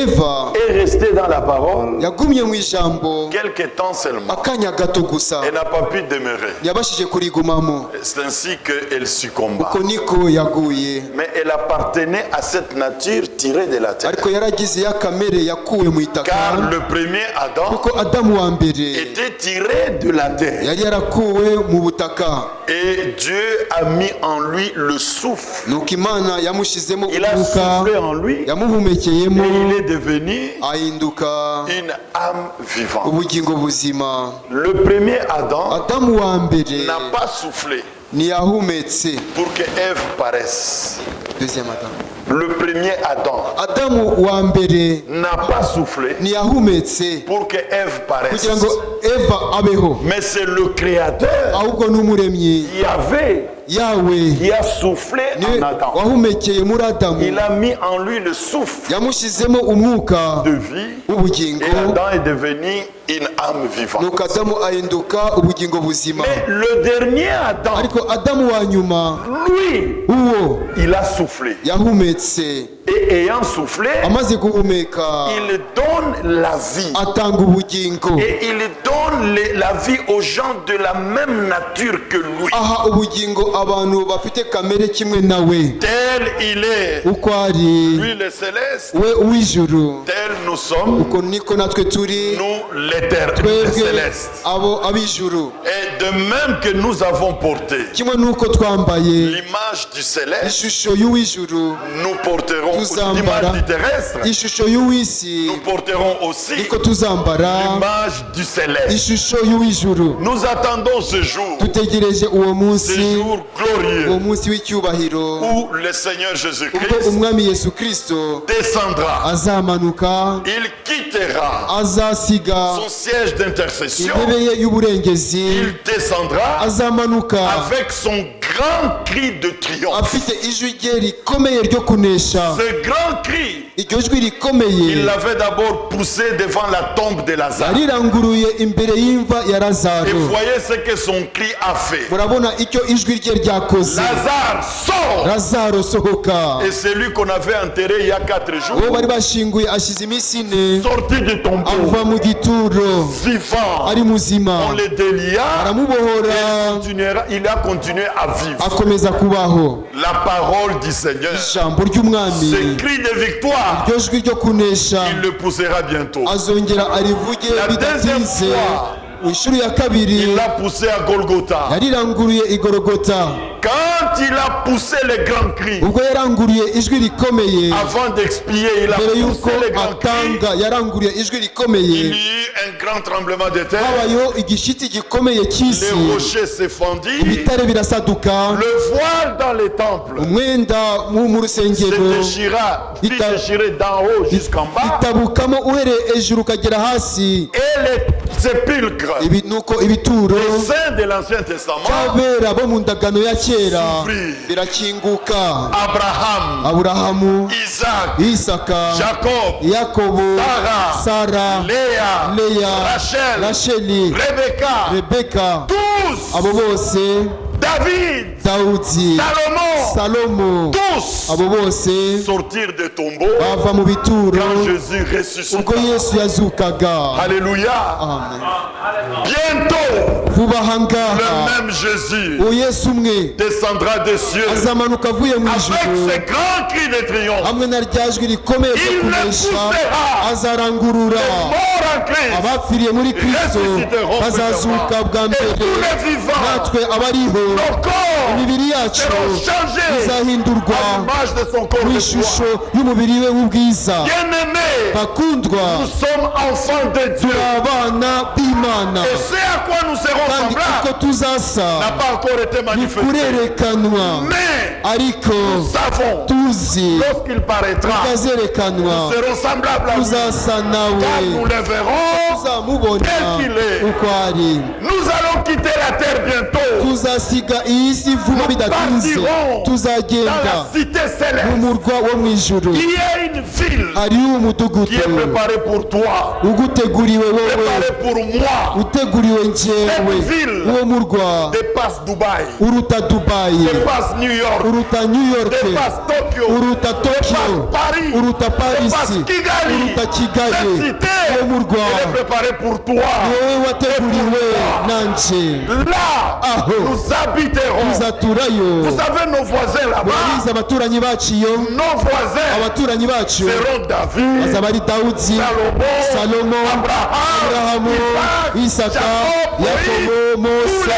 eva est restée dans la parole yagumye mu ijambo quelque temps seulement. akanya gato gusa Elle n'a pas pu demeurer. ntiyabashije kurigumamo C'est ainsi qu'elle succomba. uko niko yaguye Mais elle appartenait à cette nature tirée de la terre. ariko yaragize ya kamere yakuwe mu itaka Car le premier Adam kuko adamu wa mbere était tiré de la terre. yari yarakuwe mu butaka Et Dieu a mis en lui le souffle. nuko imana yamushizemo Il a umwuka soufflé en lui et yamuhumekeyemo il est devenu ahinduka une âme vivante. ubugingo buzima. Le premier Adam Adamu wa mbere n'a pas soufflé ntiyahumetse. pour que Ève paraisse. Deuxième Adamu. Le premier Adam Adamu wa mbere n'a pas soufflé ntiyahumetse pour que Ève paraisse. kugira ngo Eva abeho, Mais c'est le Créateur ahubwo n'umuremyi Yahvé yawe qui a soufflé niwe en Adam. wahumekeye muri Adamu, Il a mis en lui le souffle yamushizemo umwuka de vie w'ubugingo, et Adam est devenu une âme vivante. nuko Adamu ahinduka ubugingo buzima. Mais le dernier Adam, Ariko Adamu wa nyuma lui, uwo il a soufflé. yahumetse, Et ayant soufflé, amaze guhumeka il donne la vie. atanga ubugingo, Et il donne la vie aux gens de la même nature que lui. aha ubugingo abantu bafite kamere kimwe nawe, Tel il est, uko ari lui le céleste, we uw'ijuru, tel nous sommes, uko niko natwe turi nous l'éternel, le twebwe céleste. abo ab'ijuru, Et de même que nous avons porté kimwe n'uko twambaye l'image du céleste, ishusho y'uw'ijuru, nous porterons tuzambara l'image du terrestre, ishusho y'uw'isi, nous porterons aussi niko tuzambara l'image du céleste. ishusho y'uw'ijuru. Nous attendons ce jour, Dutegereje uwo ce munsi, jour uwo glorieux munsi w'icyubahiro, où le Seigneur ubwo Jésus-Christ umwami Yesu Kristo descendra. azamanuka, Il quittera azasiga son siège d'intercession. intebe ye y'uburengezi, Il descendra azamanuka avec son grand cri de triomphe. afite ijwi rye rikomeye ryo kunesha. Ce grand cri, Iryo jwi rikomeye il l'avait d'abord poussé devant la tombe de Lazare. yariranguruye imbere y'imva ya Et Lazaro. voyez ce que son cri a fait. Murabona icyo ijwi rye ryakoze. Lazare sort. Lazaro sohoka. Et celui qu'on avait enterré il y a 4 jours, uwo bari bashinguye ashize iminsi ine sorti du tombeau, ava mu gituro vivant, ari muzima, on le délia. aramubohora, Il a continué à vivre. akomeza kubaho. La parole du Seigneur, Ijambo ry'umwami, ce cri de victoire, iryo jwi ryo kunesha il le poussera bientôt. azongera arivuge La deuxième bidatinze. fois, Inshuro ya kabiri il l'a poussé à Golgotha. yariranguruye i Golgota. Quand il a poussé le grand cri, Ubwo yaranguruye ijwi rikomeye, avant d'expier, il a mbere poussé y'uko le grand cri. atanga yaranguriye ijwi Il rikomeye, y eut un grand tremblement de terre. habayeho igishitsi gikomeye cy'isi, Les rochers se fendirent. ibitare birasaduka, Le voile dans les temples umwenda mu se rusengero déchira, fit déchirer d'en haut jusqu'en bas. bitabukamo uhereye hejuru ukagera hasi. Et les sépulcres, Nuko ibituro les saints de l'Ancien Testament, by'abera bo mu ndagano ya kera s'ouvrirent. birakinguka. Abraham, Aburahamu, Isaac, Isaka, Jacob, Yakobo, Sara, Léa, Leya, Rachel, Rasheli, Rebecca, Rebeka, tous, abo bose, David, Dawudi, Salomon, Salomo, tous abo bose sortirent des tombeaux bava mu bituro quand Jésus ubwo ressuscita. Yesu yazukaga. Alléluia. Amen. Bientôt, Vuba aha ngaha le même Jésus uwo Yesu umwe descendra des cieux azamanuka avuye mu avec ijuru ce grand cri de triomphe. hamwe na rya jwi rikomeye ryo Il ne kunesha, poussera. azarangurura Mort en Christ, abapfiriye muri Kristo bazazuka bwa et mbere, tous les vivants, natwe abariho nos corps imibiri yacu seront changés izahindurwa à l'image de son corps mu de ishusho gloire. y'umubiri we w'ubwiza. Bien-aimés, Bakundwa, nous sommes enfants de Dieu. turi abana b'Imana, Et ce à quoi nous serons kandi uko semblables tuzasa n'a pas encore été manifesté. ntikurerekanwa, Mais ariko nous savons, tuzi lorsqu'il paraîtra, utazerekanwa nous serons semblables à lui. tuzasa Car nawe, nous le verrons. tuzamubona Tel qu'il est. uko ari, Nous allons quitter la terre bientôt. tuzasiga iyi si vuba bidatinze tuzagenda dans la cité mu céleste. murwa wo mu ijuru. Il y a une ville hariho umudugudu qui est préparée pour toi, uguteguriwe wowe, préparée pour moi. uteguriwe njyewe. Cette ville uwo murwa dépasse Dubaï, uruta Dubayi, dépasse New York, uruta New York, dépasse Tokyo, uruta Tokyo, dépasse Paris, uruta dépasse Parisi, Kigali. uruta Kigali. Cette cité, uwo murwa elle est préparée pour toi. wowe wateguriwe nanje. Là, aho nous habiterons. tuzaturayo. Vous savez, nos voisins là-bas, murabizi abaturanyi bacu iyo, nos voisins abaturanyi bacu seront David, bazaba ari Dawudi, Salomo, Aburahamu, Isaka, Yakobo, Mose,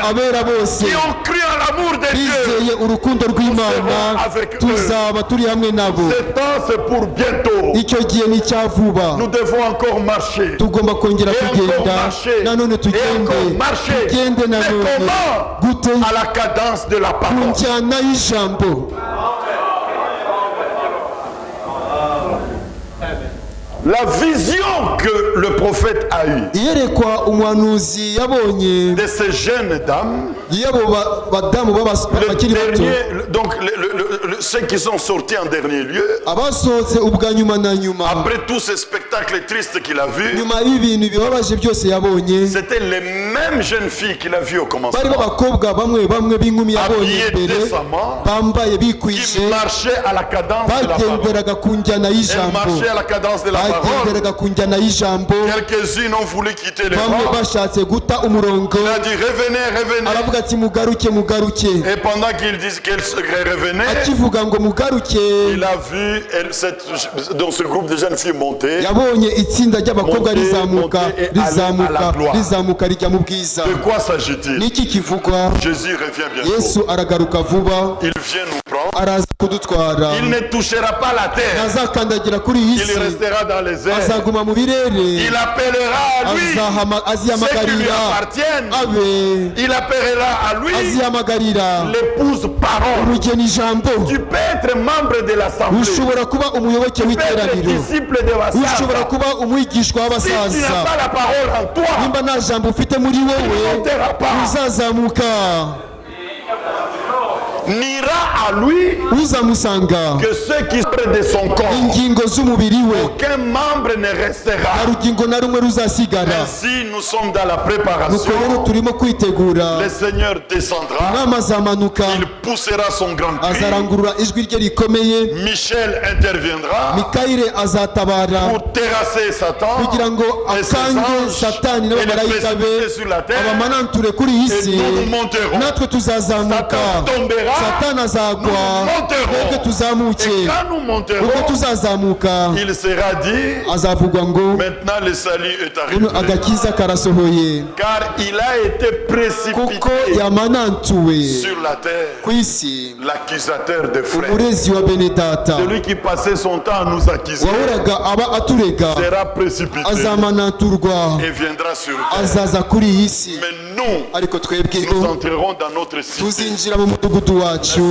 abera bose qui ont cru en l'amour de Dieu. bizeye urukundo rw'Imana, tuzaba turi hamwe nabo. Ce temps, c'est pour bientôt. icyo gihe ni icya vuba. Nous devons encore marcher. tugomba kongera Et encore kugenda marcher. nanone Et tugende encore marcher. tugende Mais nanone comment? gute À la cadence de la ku parole. njyana y'ijambo. La vision que le prophète a eue iyerekwa umuhanuzi yabonye de ces jeunes dames, y'abo badamu le bakiri bato dernier, donc ceux qui sont sortis en dernier lieu, abasohotse ubwa nyuma na nyuma après tous ces spectacles tristes qu'il a vus, nyuma y'ibintu bibabaje byose yabonye, c'était les mêmes jeunes filles qu'il a vues au bari commencement, b'abakobwa bamwe bamwe b'inkumi yabonye habillées mbere, décemment, bambaye qui bikwije, marchaient à la cadence de la parole. bagenderaga ku njyana Elles y'ijambo, marchaient à la cadence de la parole. bagenderaga ku njyana y'ijambo. Quelques-unes ont voulu quitter les bamwe rangs. bashatse guta umurongo, Il a dit revenez, revenez. aravuga ati mugaruke mugaruke. Et pendant qu'ils disent qu'elles revenaient, akivuga ngo mugaruke, il a vu dans ce groupe de jeunes filles monter. yabonye itsinda ry'abakobwa Monter, rizamuka monter et aller à la gloire. rizamuka rijya mu bwiza. De quoi s'agit-il? niki kivugwa? Jésus revient bientôt. Yesu aragaruka vuba, Il vient nous prendre. araza kudutwara. Il ne touchera pas la terre. ntazakandagira kuri iyi Il si, restera dans les airs. azaguma mu birere, Il appellera à lui ceux qui lui azihamagarira appartiennent. abe, Il appellera à lui azihamagarira l'épouse parole. umugeni ijambo. Tu peux être membre de l'assemblée. ushobora kuba umuyoboke Tu peux être w'iteraniro, disciple de ushobora Wassava. kuba umwigishwa Si tu n'as w'abasaza, pas la parole en toi, nimba nta jambo ufite muri tu ne wowe monteras pas. uzazamuka. N'ira à lui uzamusanga que ceux qui sont de son corps. ingingo z'umubiri we, Aucun membre ne nta restera. rugingo na rumwe ruzasigara. Ainsi, nous sommes dans la nuko rero préparation. turimo kwitegura, Le Seigneur descendra. umwami azamanuka, Il poussera son grand cri. azarangurura ijwi rye rikomeye, Michel interviendra mikayire azatabara pour terrasser Satan kugira ngo et ses akange anges satani et les n'abamarayika be, précipiter sur la terre. abamananture kuri iyi Et si, nous monterons. natwe tuzazamuka. Satan tombera. satani azagwa, Nous monterons. twebwe tuzamuke. Et quand nous monterons, ubwo tuzazamuka, il sera dit, azavugwa ngo maintenant le salut est uno arrivé. agakiza karasohoye, Car il a été kuko précipité yamanantuwe sur la terre, ku isi, l'accusateur des frères. umurezi wa bene data, Celui qui passait son temps à nous accuser wahoraga aba aturega, sera précipité azamananturwa, et viendra sur terre. azaza kuri iyi si. Mais nous, ariko twebwe nous entrerons dans notre cité. tuzinjira mu mudugudu wacu,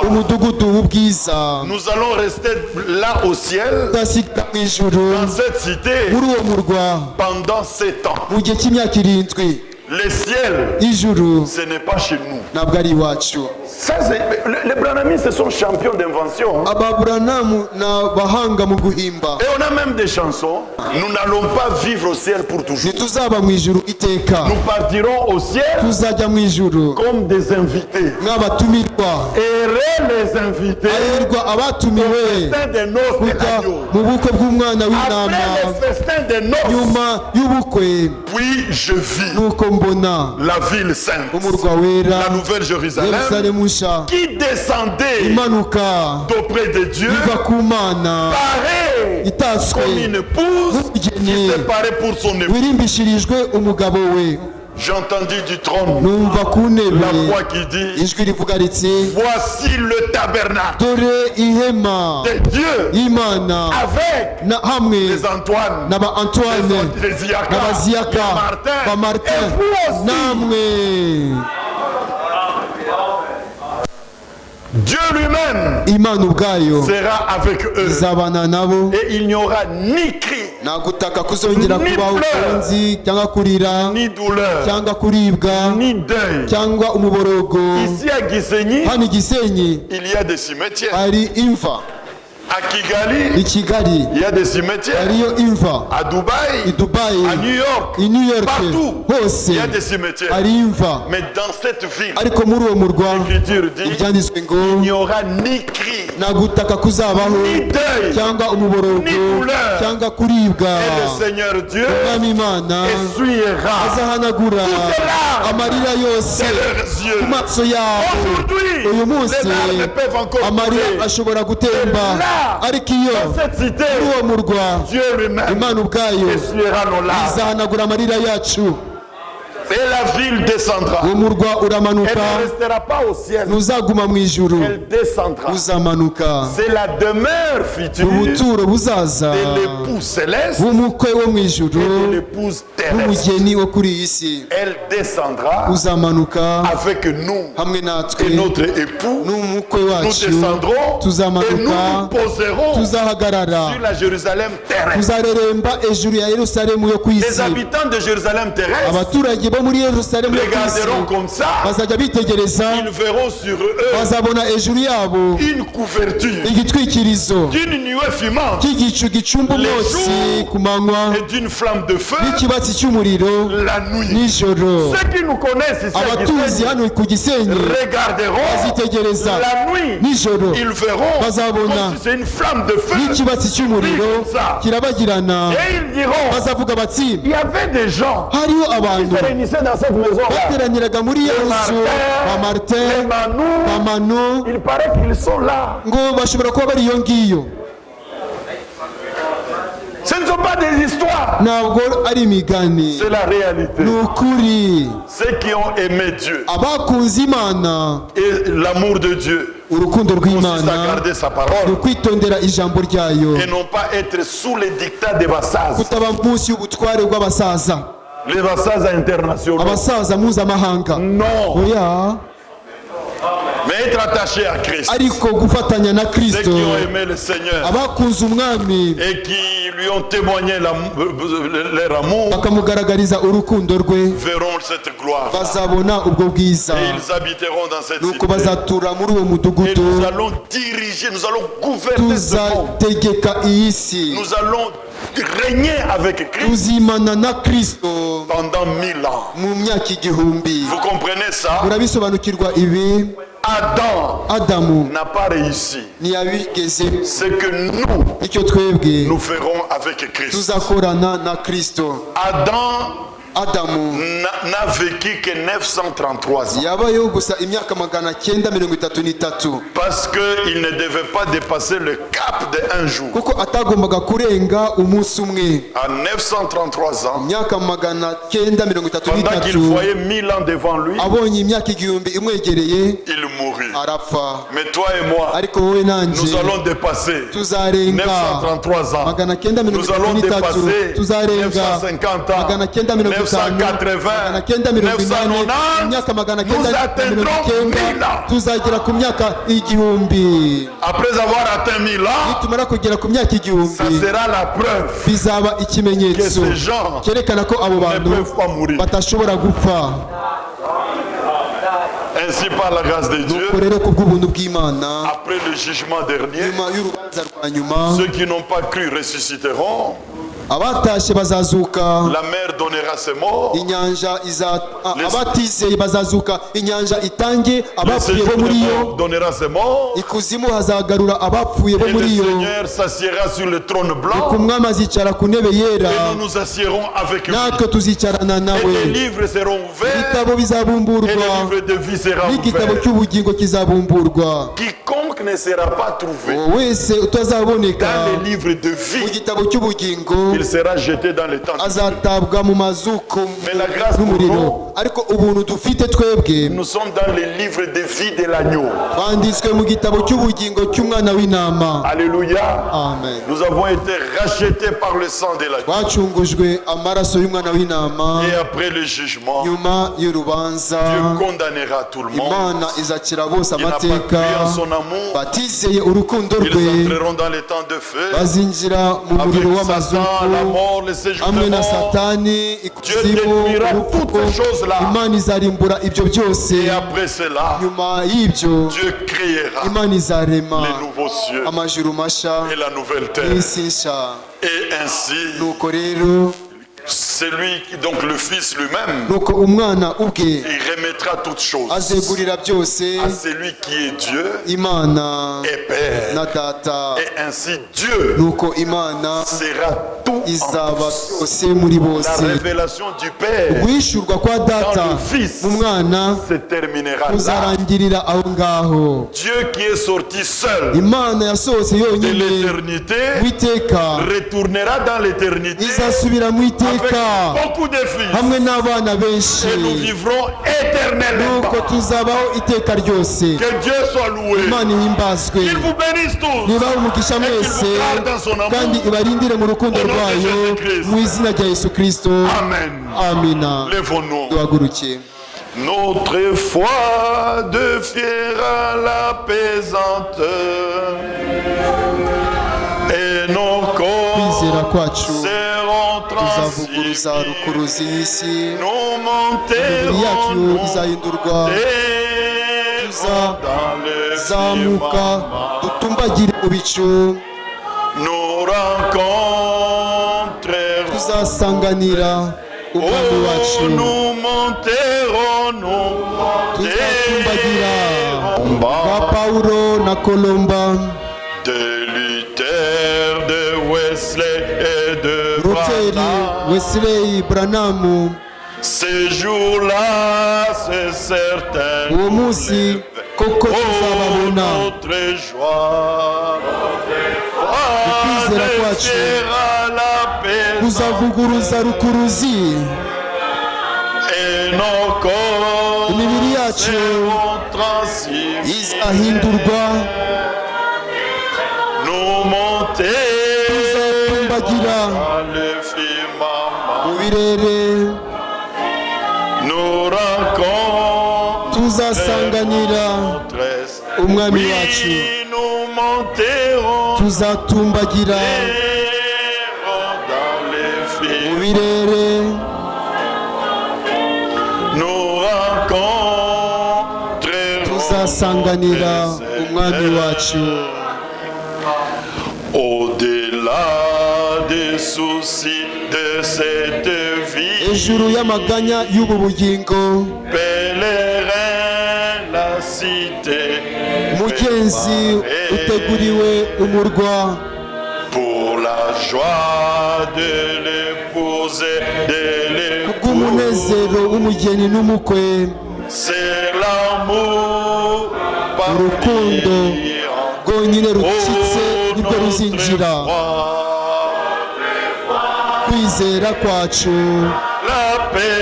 umudugudu w'ubwiza, Nous allons rester là au ciel, tuzasigara mu ijuru dans cette cité, muri uwo murwa pendant 7 ans. mu gihe cy'imyaka 7. Le ciel, ijuru ce n'est pas chez nous. ntabwo ari iwacu. Ça, les branamistes sont champions d'invention. ababuranamu ni abahanga mu guhimba. Et on a même des chansons. Nous n'allons pas vivre au ciel pour toujours. ntituzaba mu ijuru iteka, Nous partirons au ciel tuzajya mu ijuru comme des invités. nk'abatumirwa. Errez les invités. hahirwa abatumiwe Festin des noces de kujya l'agneau. mu bukwe bw'umwana w'intama. Après les festins des noces, nyuma y'ubukwe puis je vis nuko mbona la ville sainte, umurwa wera, la nouvelle Jérusalem, yerusalemu nshya qui descendait imanuka d'auprès de Dieu, iva ku mana, parée itatswe comme une épouse qui nk'umugeni s'est parée pour son époux. wirimbishirijwe umugabo we. J'ai entendu du trône numva ku ntebe la voix qui dit, ijwi rivuga riti, voici le tabernacle dore ihema de Dieu y'imana avec na hamwe les Antoine, n'aba Antoine, les Iaka, n'abaziyaka, les ba Martin, Martin, et vous aussi. namwe. Dieu lui-même imana ubwayo sera avec eux izabana nabo, et il n'y aura ni cri nta gutaka kuzongera Ni kubaho pleurs. ukundi cyangwa kurira ni douleur, cyangwa kuribwa ni deuil. cyangwa umuborogo. Ici à Gisenyi, hano i Gisenyi il y a des cimetières. hari imva, À Kigali, i Kigali il y a des cimetières. hariyo imva, À Dubaï, i Dubayi, à New York, i New York, partout, hose il y a des cimetières. hari imva. Mais dans cette ville, ariko muri uwo murwa l'Écriture dit, ibyanditswe ngo il n'y aura ni cri, nta gutaka kuzabaho ni deuil. cyangwa umuborogo Ni douleur. cyangwa kuribwa. Et le Seigneur Dieu umwami Imana essuiera azahanagura larmes amarira yose de leurs ku yeux. maso yabo. Aujourd'hui, uyu munsi les larmes peuvent encore amarira couler. ashobora gutemba, Là, ariko iyo dans cette cité, muri uwo murwa Dieu lui-même Imana ubwayo essuiera nos larmes. izahanagura amarira yacu. Et la ville descendra. uwo murwa Elle uramanuka, ne restera pas au ciel. ntuzaguma mu ijuru, Elle descendra. uzamanuka. C'est la demeure future ubuturo buzaza de l'époux céleste bw'umukwe wo mu ijuru et de l'épouse terrestre. n'umugeni wo kuri iyi si. Elle descendra uzamanuka avec nous hamwe natwe et notre époux. n'umukwe Nous wacu, descendrons et nous tuzamanuka, nous poserons tuzahagarara, sur la Jérusalem terrestre. tuzareremba ejuru ya Yerusalemu yo ku Les isi. habitants de Jérusalem terrestre abaturage bo muri Yerusalemu yo ku isi regarderont comme ça. bazajya bitegereza, Ils verront sur eux bazabona ejuru yabo une couverture igitwikirizo d'une nuée fumante cy'igicu gicumba umwotsi ku manywa et d'une flamme de feu n'ikibatsi cy'umuriro la nuit. nijoro. Ceux qui nous connaissent ici à abatuzi Gisenyi hano ku Gisenyi regarderont bazitegereza la nuit. nijoro, Ils verront bazabona comme si c'est une flamme de feu. n'ikibatsi cy'umuriro kirabagirana. Et ils diront, bazavuga bati il y avait des gens hariho qui abantu se réunissaient dans cette maison-là. bateraniraga muri iyo nzu, ba Les Martin, ba Manous, Manu, il paraît qu'ils sont là. ngo bashobora kuba bari iyo ngiyo. Ce ne sont pas des histoires. ntabwo ari imigani, C'est la réalité. ni ukuri. Ceux qui ont aimé Dieu abakunze Imana, et l'amour de Dieu urukundo consiste à rw'Imana garder sa ni parole ukwitondera ijambo ryayo, et non pas être sous les dictats des bassas. kutaba munsi y'ubutware bw'abasaza, Les bassas internationaux. abasaza mpuzamahanga. Non. oya, Mais être attaché à Christ. ariko gufatanya na Ceux Kristo, qui ont aimé le Seigneur abakunze umwami et qui lui ont témoigné leur amour bakamugaragariza urukundo rwe, verront cette gloire. bazabona ubwo bwiza, Et ils habiteront dans cette nuko cité. bazatura muri uwo Et mudugudu. nous allons diriger, nous allons gouverner ce monde. tuzategeka iyi si, Nous allons régner avec Christ tuzimana na Kristo pendant 1000 ans. mu myaka igihumbi. Vous comprenez ça? murabisobanukirwa ibi. Adam Adamu n'a pas réussi. ntiyabigeze, Ce que nous, icyo twebwe nous ferons avec Christ. tuzakorana na Kristo. Adamu n'a vécu que 933 ans. yabayeho gusa imyaka 933, Parce qu'il ne devait pas dépasser le cap de un jour. kuko atagombaga kurenga umunsi umwe. À 933 ans, imyaka pendant qu'il 933, voyait 1000 ans devant lui, abonye imyaka igihumbi imwegereye il mourut. arapfa. Mais toi et moi, ariko wowe nanjye nous allons dépasser tuzarenga 933 ans. 933, Nous allons dépasser tuzarenga 950 ans, 950, 980, 980, 990, imyaka nous atteindrons 1000 ans. tuzagera ku myaka igihumbi. Après avoir atteint 1000 ans, nitumara kugera ku myaka ça igihumbi, sera la preuve bizaba que ikimenyetso ces gens cyerekana ko abo ne bantu peuvent pas mourir. batashobora gupfa. Ainsi, par la grâce de Dieu, nuko rero ku bw'ubuntu bw'Imana, après le jugement dernier, nyuma y'urubanza rwa nyuma, ceux qui n'ont pas cru ressusciteront. abatashye bazazuka, La mer donnera ses morts. inyanja abatizeye bazazuka, inyanja itange Le abapfuye séjour bo muri des yo, morts donnera ses morts. ikuzimu hazagarura abapfuye bo Et le muri yo, Seigneur s'assiera sur le trône ku blanc. mwami azicara ku ntebe yera, Et nous nous assiérons avec lui. natwe tuzicarana Et nawe. les livres seront ouverts. ibitabo Et bizabumburwa, le livre de vie sera n'igitabo ouvert. cy'ubugingo kizabumburwa. Quiconque ne sera pas trouvé wese utazaboneka dans les livres de mu vie, gitabo cy'ubugingo il sera jeté dans les temps. azatabwa mu mazuko Mais la grâce pour n'umuriro. nous, ariko ubuntu dufite twebwe nous sommes dans les livres de vie de l'agneau. banditswe mu gitabo cy'ubugingo cy'umwana w'intama. Alléluia. Amen. Nous avons été rachetés par le sang de l'agneau. twacungujwe amaraso y'umwana w'intama. Et après le jugement, nyuma y'urubanza, Dieu condamnera tout le monde. Imana izakira bose Il n'a pas amateka. cru en son amour. batizeye urukundo Ils rwe entreront dans les temps de feu bazinjira mu muriro avec w'amazuku Satan la mort, le séjour hamwe de na mort. satani ikuzimu détruira urupfu toutes ces choses-là. imana izarimbura ibyo byose Et après cela, nyuma y'ibyo Dieu créera imana izarema les nouveaux cieux amajuru masha et la nouvelle terre. n'isi nshya. Et ainsi, nuko rero c'est lui, donc le Fils lui-même, nuko umwana ubwe il remettra toutes choses azegurira byose à celui qui est Dieu imana et Père. na data. Et ainsi Dieu nuko imana sera tout en izaba tous. byose muri La bose. révélation du Père guhishurwa kwa data mu mwana se terminera là. kuzarangirira aho ngaho. Dieu qui est sorti seul imana yasohotse de yonyine l'éternité mu iteka retournera dans l'éternité izasubira mu avec iteka beaucoup de fils. hamwe n'abana benshi, Et nous vivrons éternellement. nuko tuzabaho iteka ryose. Que Dieu soit loué. imana ihimbazwe, Qu'il vous bénisse tous. nibahe umugisha Et qu'il mwese vous garde dans son kandi amour. ibarindire mu rukundo Au nom de rwayo Jésus-Christ. mu izina rya Yesu Kristo. Amen. Amina. Lèvons-nous. duhaguruke. Notre foi deviendra l'apaisante et nos kwizera corps kwacu seront tuzavuguruza transmis. rukuruzi y'isi, Nous imibiri yacu monterons izahindurwa, dans le tuzazamuka firmament. dutumbagire mu bicu, Nous rencontrerons. tuzasanganira umwami Oh, wacu, nous monterons, nous tuzatumbagira monterons ba Pawulo na Kolomba, de Luther, de Wesley et de Luteri, Branham. Wesley, Branham. Ces jours-là, c'est certain. uwo munsi koko Oh, tuzababona. notre joie. Ukwizera kwacu kuzavuguruza rukuruzi, Et nos corps imibiri yacu seront transmis. izahindurwa, Nous monter tuzatumbagira dans le firmament. mu birere, Nous rencontrerons tuzasanganira umwami wacu, Oui, nous monterons tuzatumbagira dans les mu firmaments. birere, Nous rencontrerons tuzasanganira umwami wacu. Au-delà des soucis de cette vie, hejuru y'amaganya y'ubu bugingo, pèlerin la cité, umugenzi uteguriwe umurwa, pour la joie de l'épouser, de kubw'umunezero l'époux, w'umugeni n'umukwe, c'est l'amour par urukundo rwonyine rucitse nibwo ruzinjira. kwizera kwacu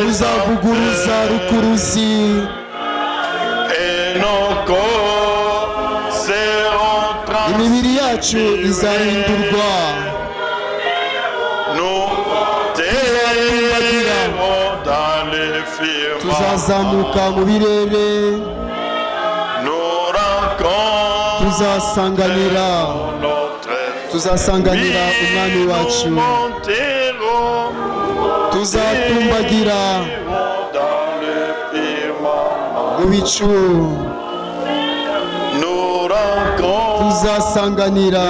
kuzavuguruza rukuruzi, imibiri yacu izahindurwa, tuzazamuka mu birere, tuzasanganira umwami wacu, tuzatumbagira mu bicu, tuzasanganira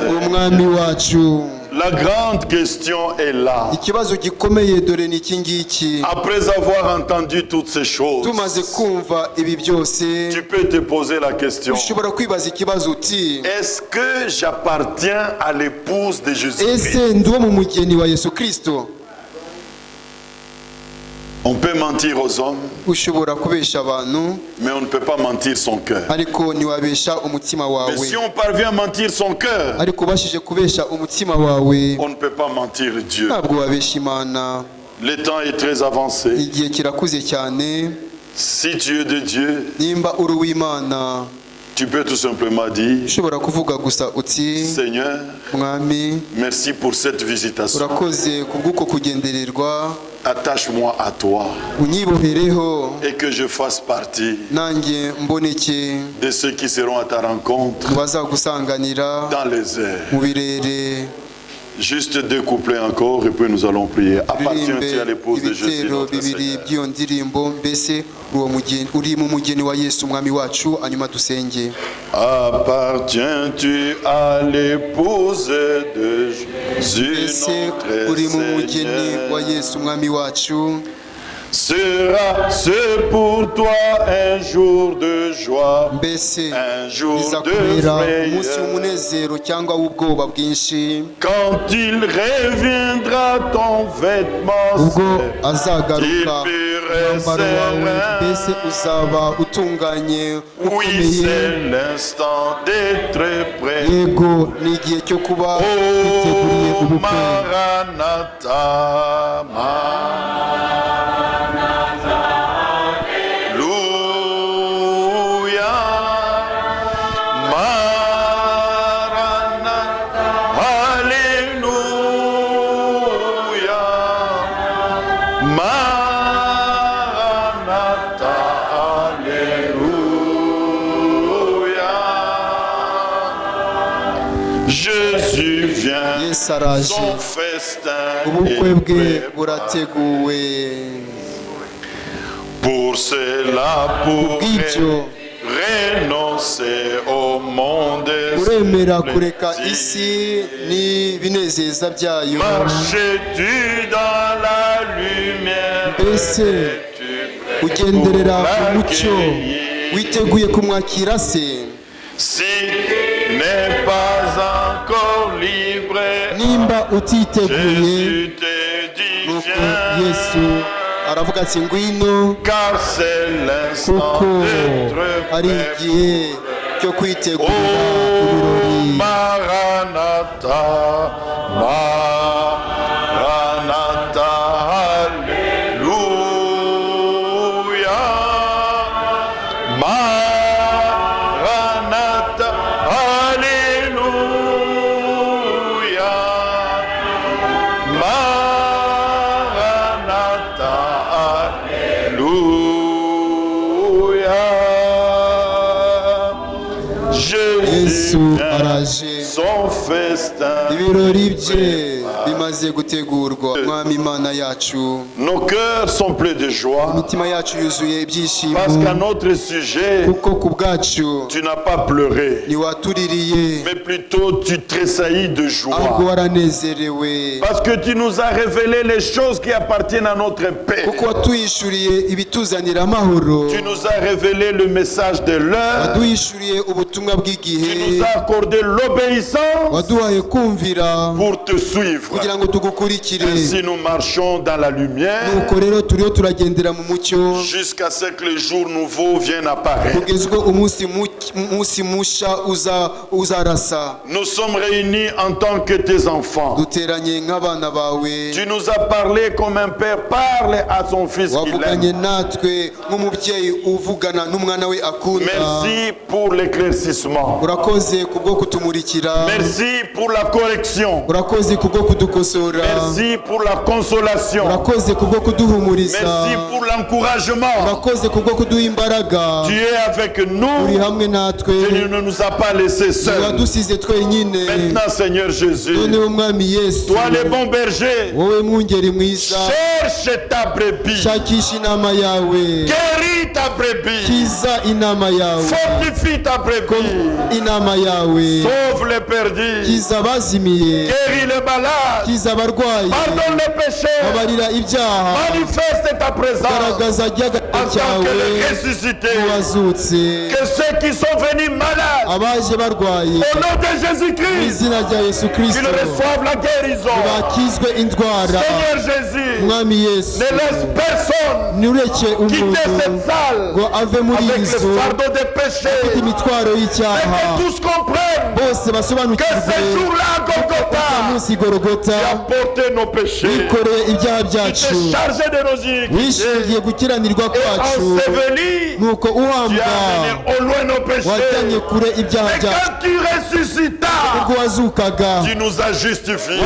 umwami wacu. La grande question est là. Ikibazo gikomeye dore ni iki ngiki. Après avoir entendu toutes ces choses, tumaze kumva ibi byose, tu peux te poser la question. ushobora kwibaza ikibazo uti, Est-ce que j'appartiens à l'épouse de Jésus-Christ? ese ndi uwo mu mugeni wa Yesu Kristo? On peut mentir aux hommes, ushobora kubesha abantu, mais on ne peut pas mentir son cœur. ariko ntiwabesha umutima Mais wawe. si on parvient à mentir son cœur, ariko ubashije kubesha umutima wawe, on ne peut pas mentir Dieu. ntabwo wabesha Imana. Le temps est très avancé. igihe kirakuze cyane. Si tu es de Dieu, nimba uri uw'Imana, tu peux tout simplement dire, ushobora kuvuga gusa uti, Seigneur, mwami, merci pour cette visitation. urakoze kubw'uko kugendererwa, Attache-moi à toi unyibohereho, et que je fasse partie nanjye mboneke de ceux qui seront à ta rencontre mu bazagusanganira dans les airs. mu birere. Juste deux couplets encore et puis nous allons prier. Appartiens-tu à l'épouse de Jésus notre Seigneur? Appartiens-tu à l'épouse de Jésus notre Seigneur? Sera-ce pour toi un jour de joie, un jour de frayeur, quand il reviendra ton vêtement il oui, c'est l'instant d'être prêt. Oh, Maranatha, Jésus vient, son festin est préparé. Pour cela, pour renoncer au monde, marches-tu dans la lumière, si n'est pas encore libre, Jésus te dit viens, car c'est l'instant d'être prêt. Oh, Maranatha, Maranatha, Alléluia, Maranatha, Alléluia, Maranatha, Alléluia. Jésus araje son festin. Nos cœurs sont pleins de joie parce qu'à notre sujet, tu n'as pas pleuré, mais plutôt tu tressaillis de joie parce que tu nous as révélé les choses qui appartiennent à notre paix. Tu nous as révélé le message de l'heure. Tu nous as accordé l'obéissance pour te suivre. Ainsi nous marchons dans la lumière jusqu'à ce que le jour nouveau vienne apparaître. Nous sommes réunis en tant que tes enfants. Tu nous as parlé comme un père parle à son fils qu'il aime. Merci pour l'éclaircissement. Merci pour la correction. Merci pour la consolation. Merci pour l'encouragement. Tu es avec nous. Tu ne nous as pas laissés seuls. Maintenant, Seigneur Jésus, toi le bon berger, cherche ta brebis. Guéris ta brebis. Fortifie ta brebis. Sauve les perdus. Guéris les malades. Pardonne les péchés. Manifeste ta présence en tant que le ressuscité. Que ceux qui sont venus malades, au nom de Jésus-Christ, qu'ils reçoivent la guérison. Seigneur Jésus, ne laisse personne quitter cette salle avec le fardeau des péchés. Mais que tous comprennent que ce jour-là, Golgotha, tu as porté nos péchés, tu t'es chargé de nos iniquités, et enseveli, tu as amené au loin nos péchés. Mais quand tu ressuscitas, tu nous as justifiés.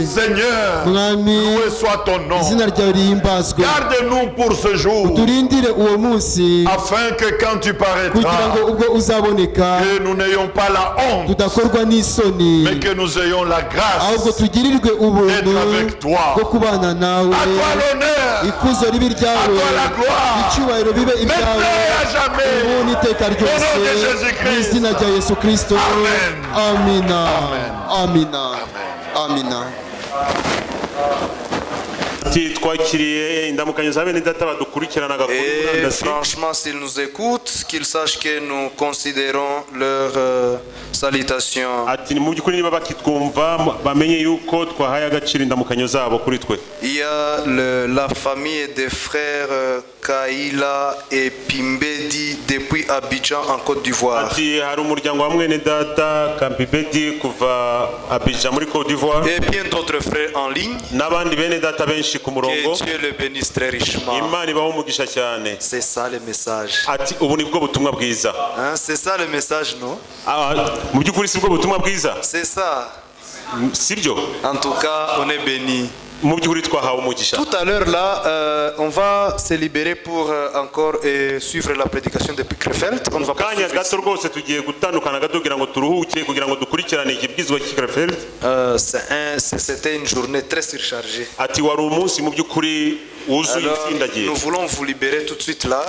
Seigneur, loué soit ton nom. Garde-nous pour ce jour, afin que quand tu paraîtras, que nous n'ayons pas la honte, mais que nous ayons la grâce d'être avec toi. À toi l'honneur, à toi la gloire, maintenant et à jamais. Au nom de Jésus-Christ. Amen. Amina. Amina. Et franchement, s'ils nous écoutent, qu'ils sachent que nous considérons leur salutation. Il y a la famille des frères Kaila et Pimbedi depuis Abidjan en Côte d'Ivoire. Et bien d'autres frères en ligne. Que Dieu le bénisse très richement. C'est ça le message. Hein, c'est ça le message, non? C'est ça. En tout cas, on est béni. Tout à l'heure là, on va se libérer pour encore suivre la prédication de Krefeld. On va pas c'était une journée très surchargée. Alors, nous voulons vous libérer tout de suite là.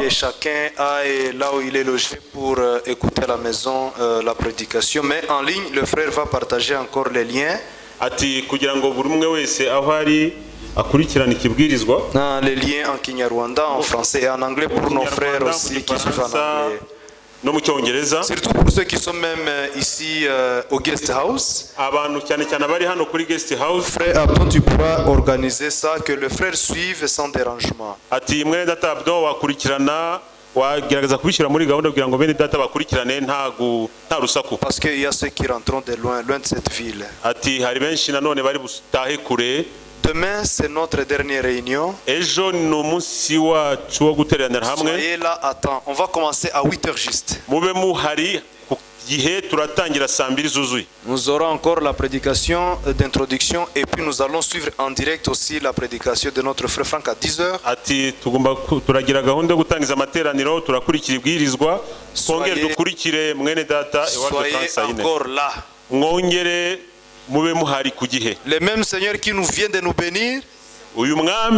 Et chacun aille là où il est logé pour écouter à la maison la prédication. Mais en ligne, le frère va partager encore les liens. Les liens en Kinyarwanda, en français et en anglais pour nos frères aussi qui suivent en anglais. Surtout pour ceux qui sont même ici au guest house. Frère Abdon, tu pourras organiser ça, que le frère suive sans dérangement. Parce qu'il y a ceux qui rentrent de loin de cette ville. Demain, c'est notre dernière réunion. Soyez là à temps. On va commencer à 8h juste. Nous aurons encore la prédication d'introduction et puis nous allons suivre en direct aussi la prédication de notre frère Franck à 10h. Soyez encore là. Le même Seigneur qui nous vient de nous bénir, il va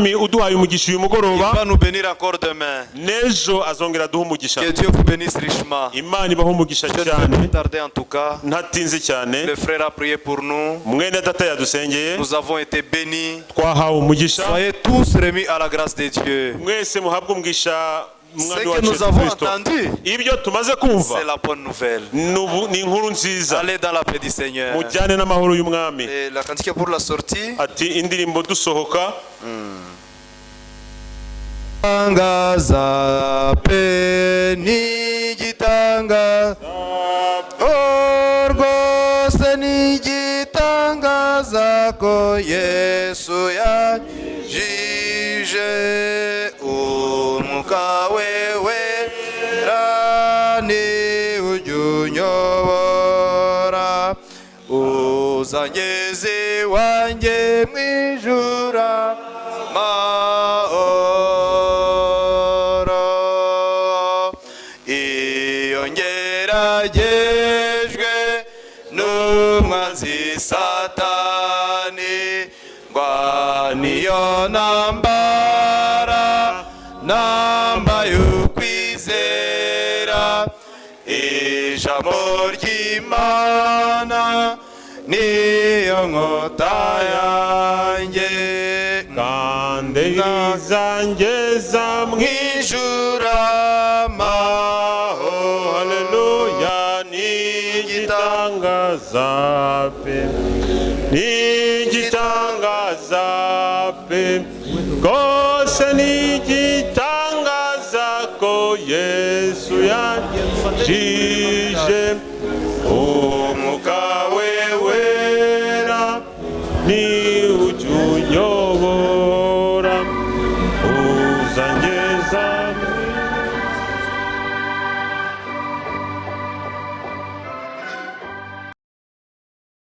nous bénir encore demain. Que Dieu vous bénisse richement. Je ne vais pas tarder en tout cas. Le frère a prié pour nous. Nous avons été bénis. Soyez tous remis à la grâce de Dieu. Ce que nous avons entendu, c'est la bonne nouvelle. Allez dans la paix du Seigneur. Et la cantique pour la sortie. Tangaza peni gitanga orgose ni gitangaza ko Yesu ya jije umuka wewe rani ujunyobora uzangeze wanjye mwijura maoro iyongeragejwe n'umwanzi satani ngwa niyo nambara y'ukwizera ijambo ry'Imana niyo nkota yanjye kandi izangeza mwijura maho haleluya n'igitangaza pe n'igitangaza pe rwose n'igitangaza ko Yesu yajije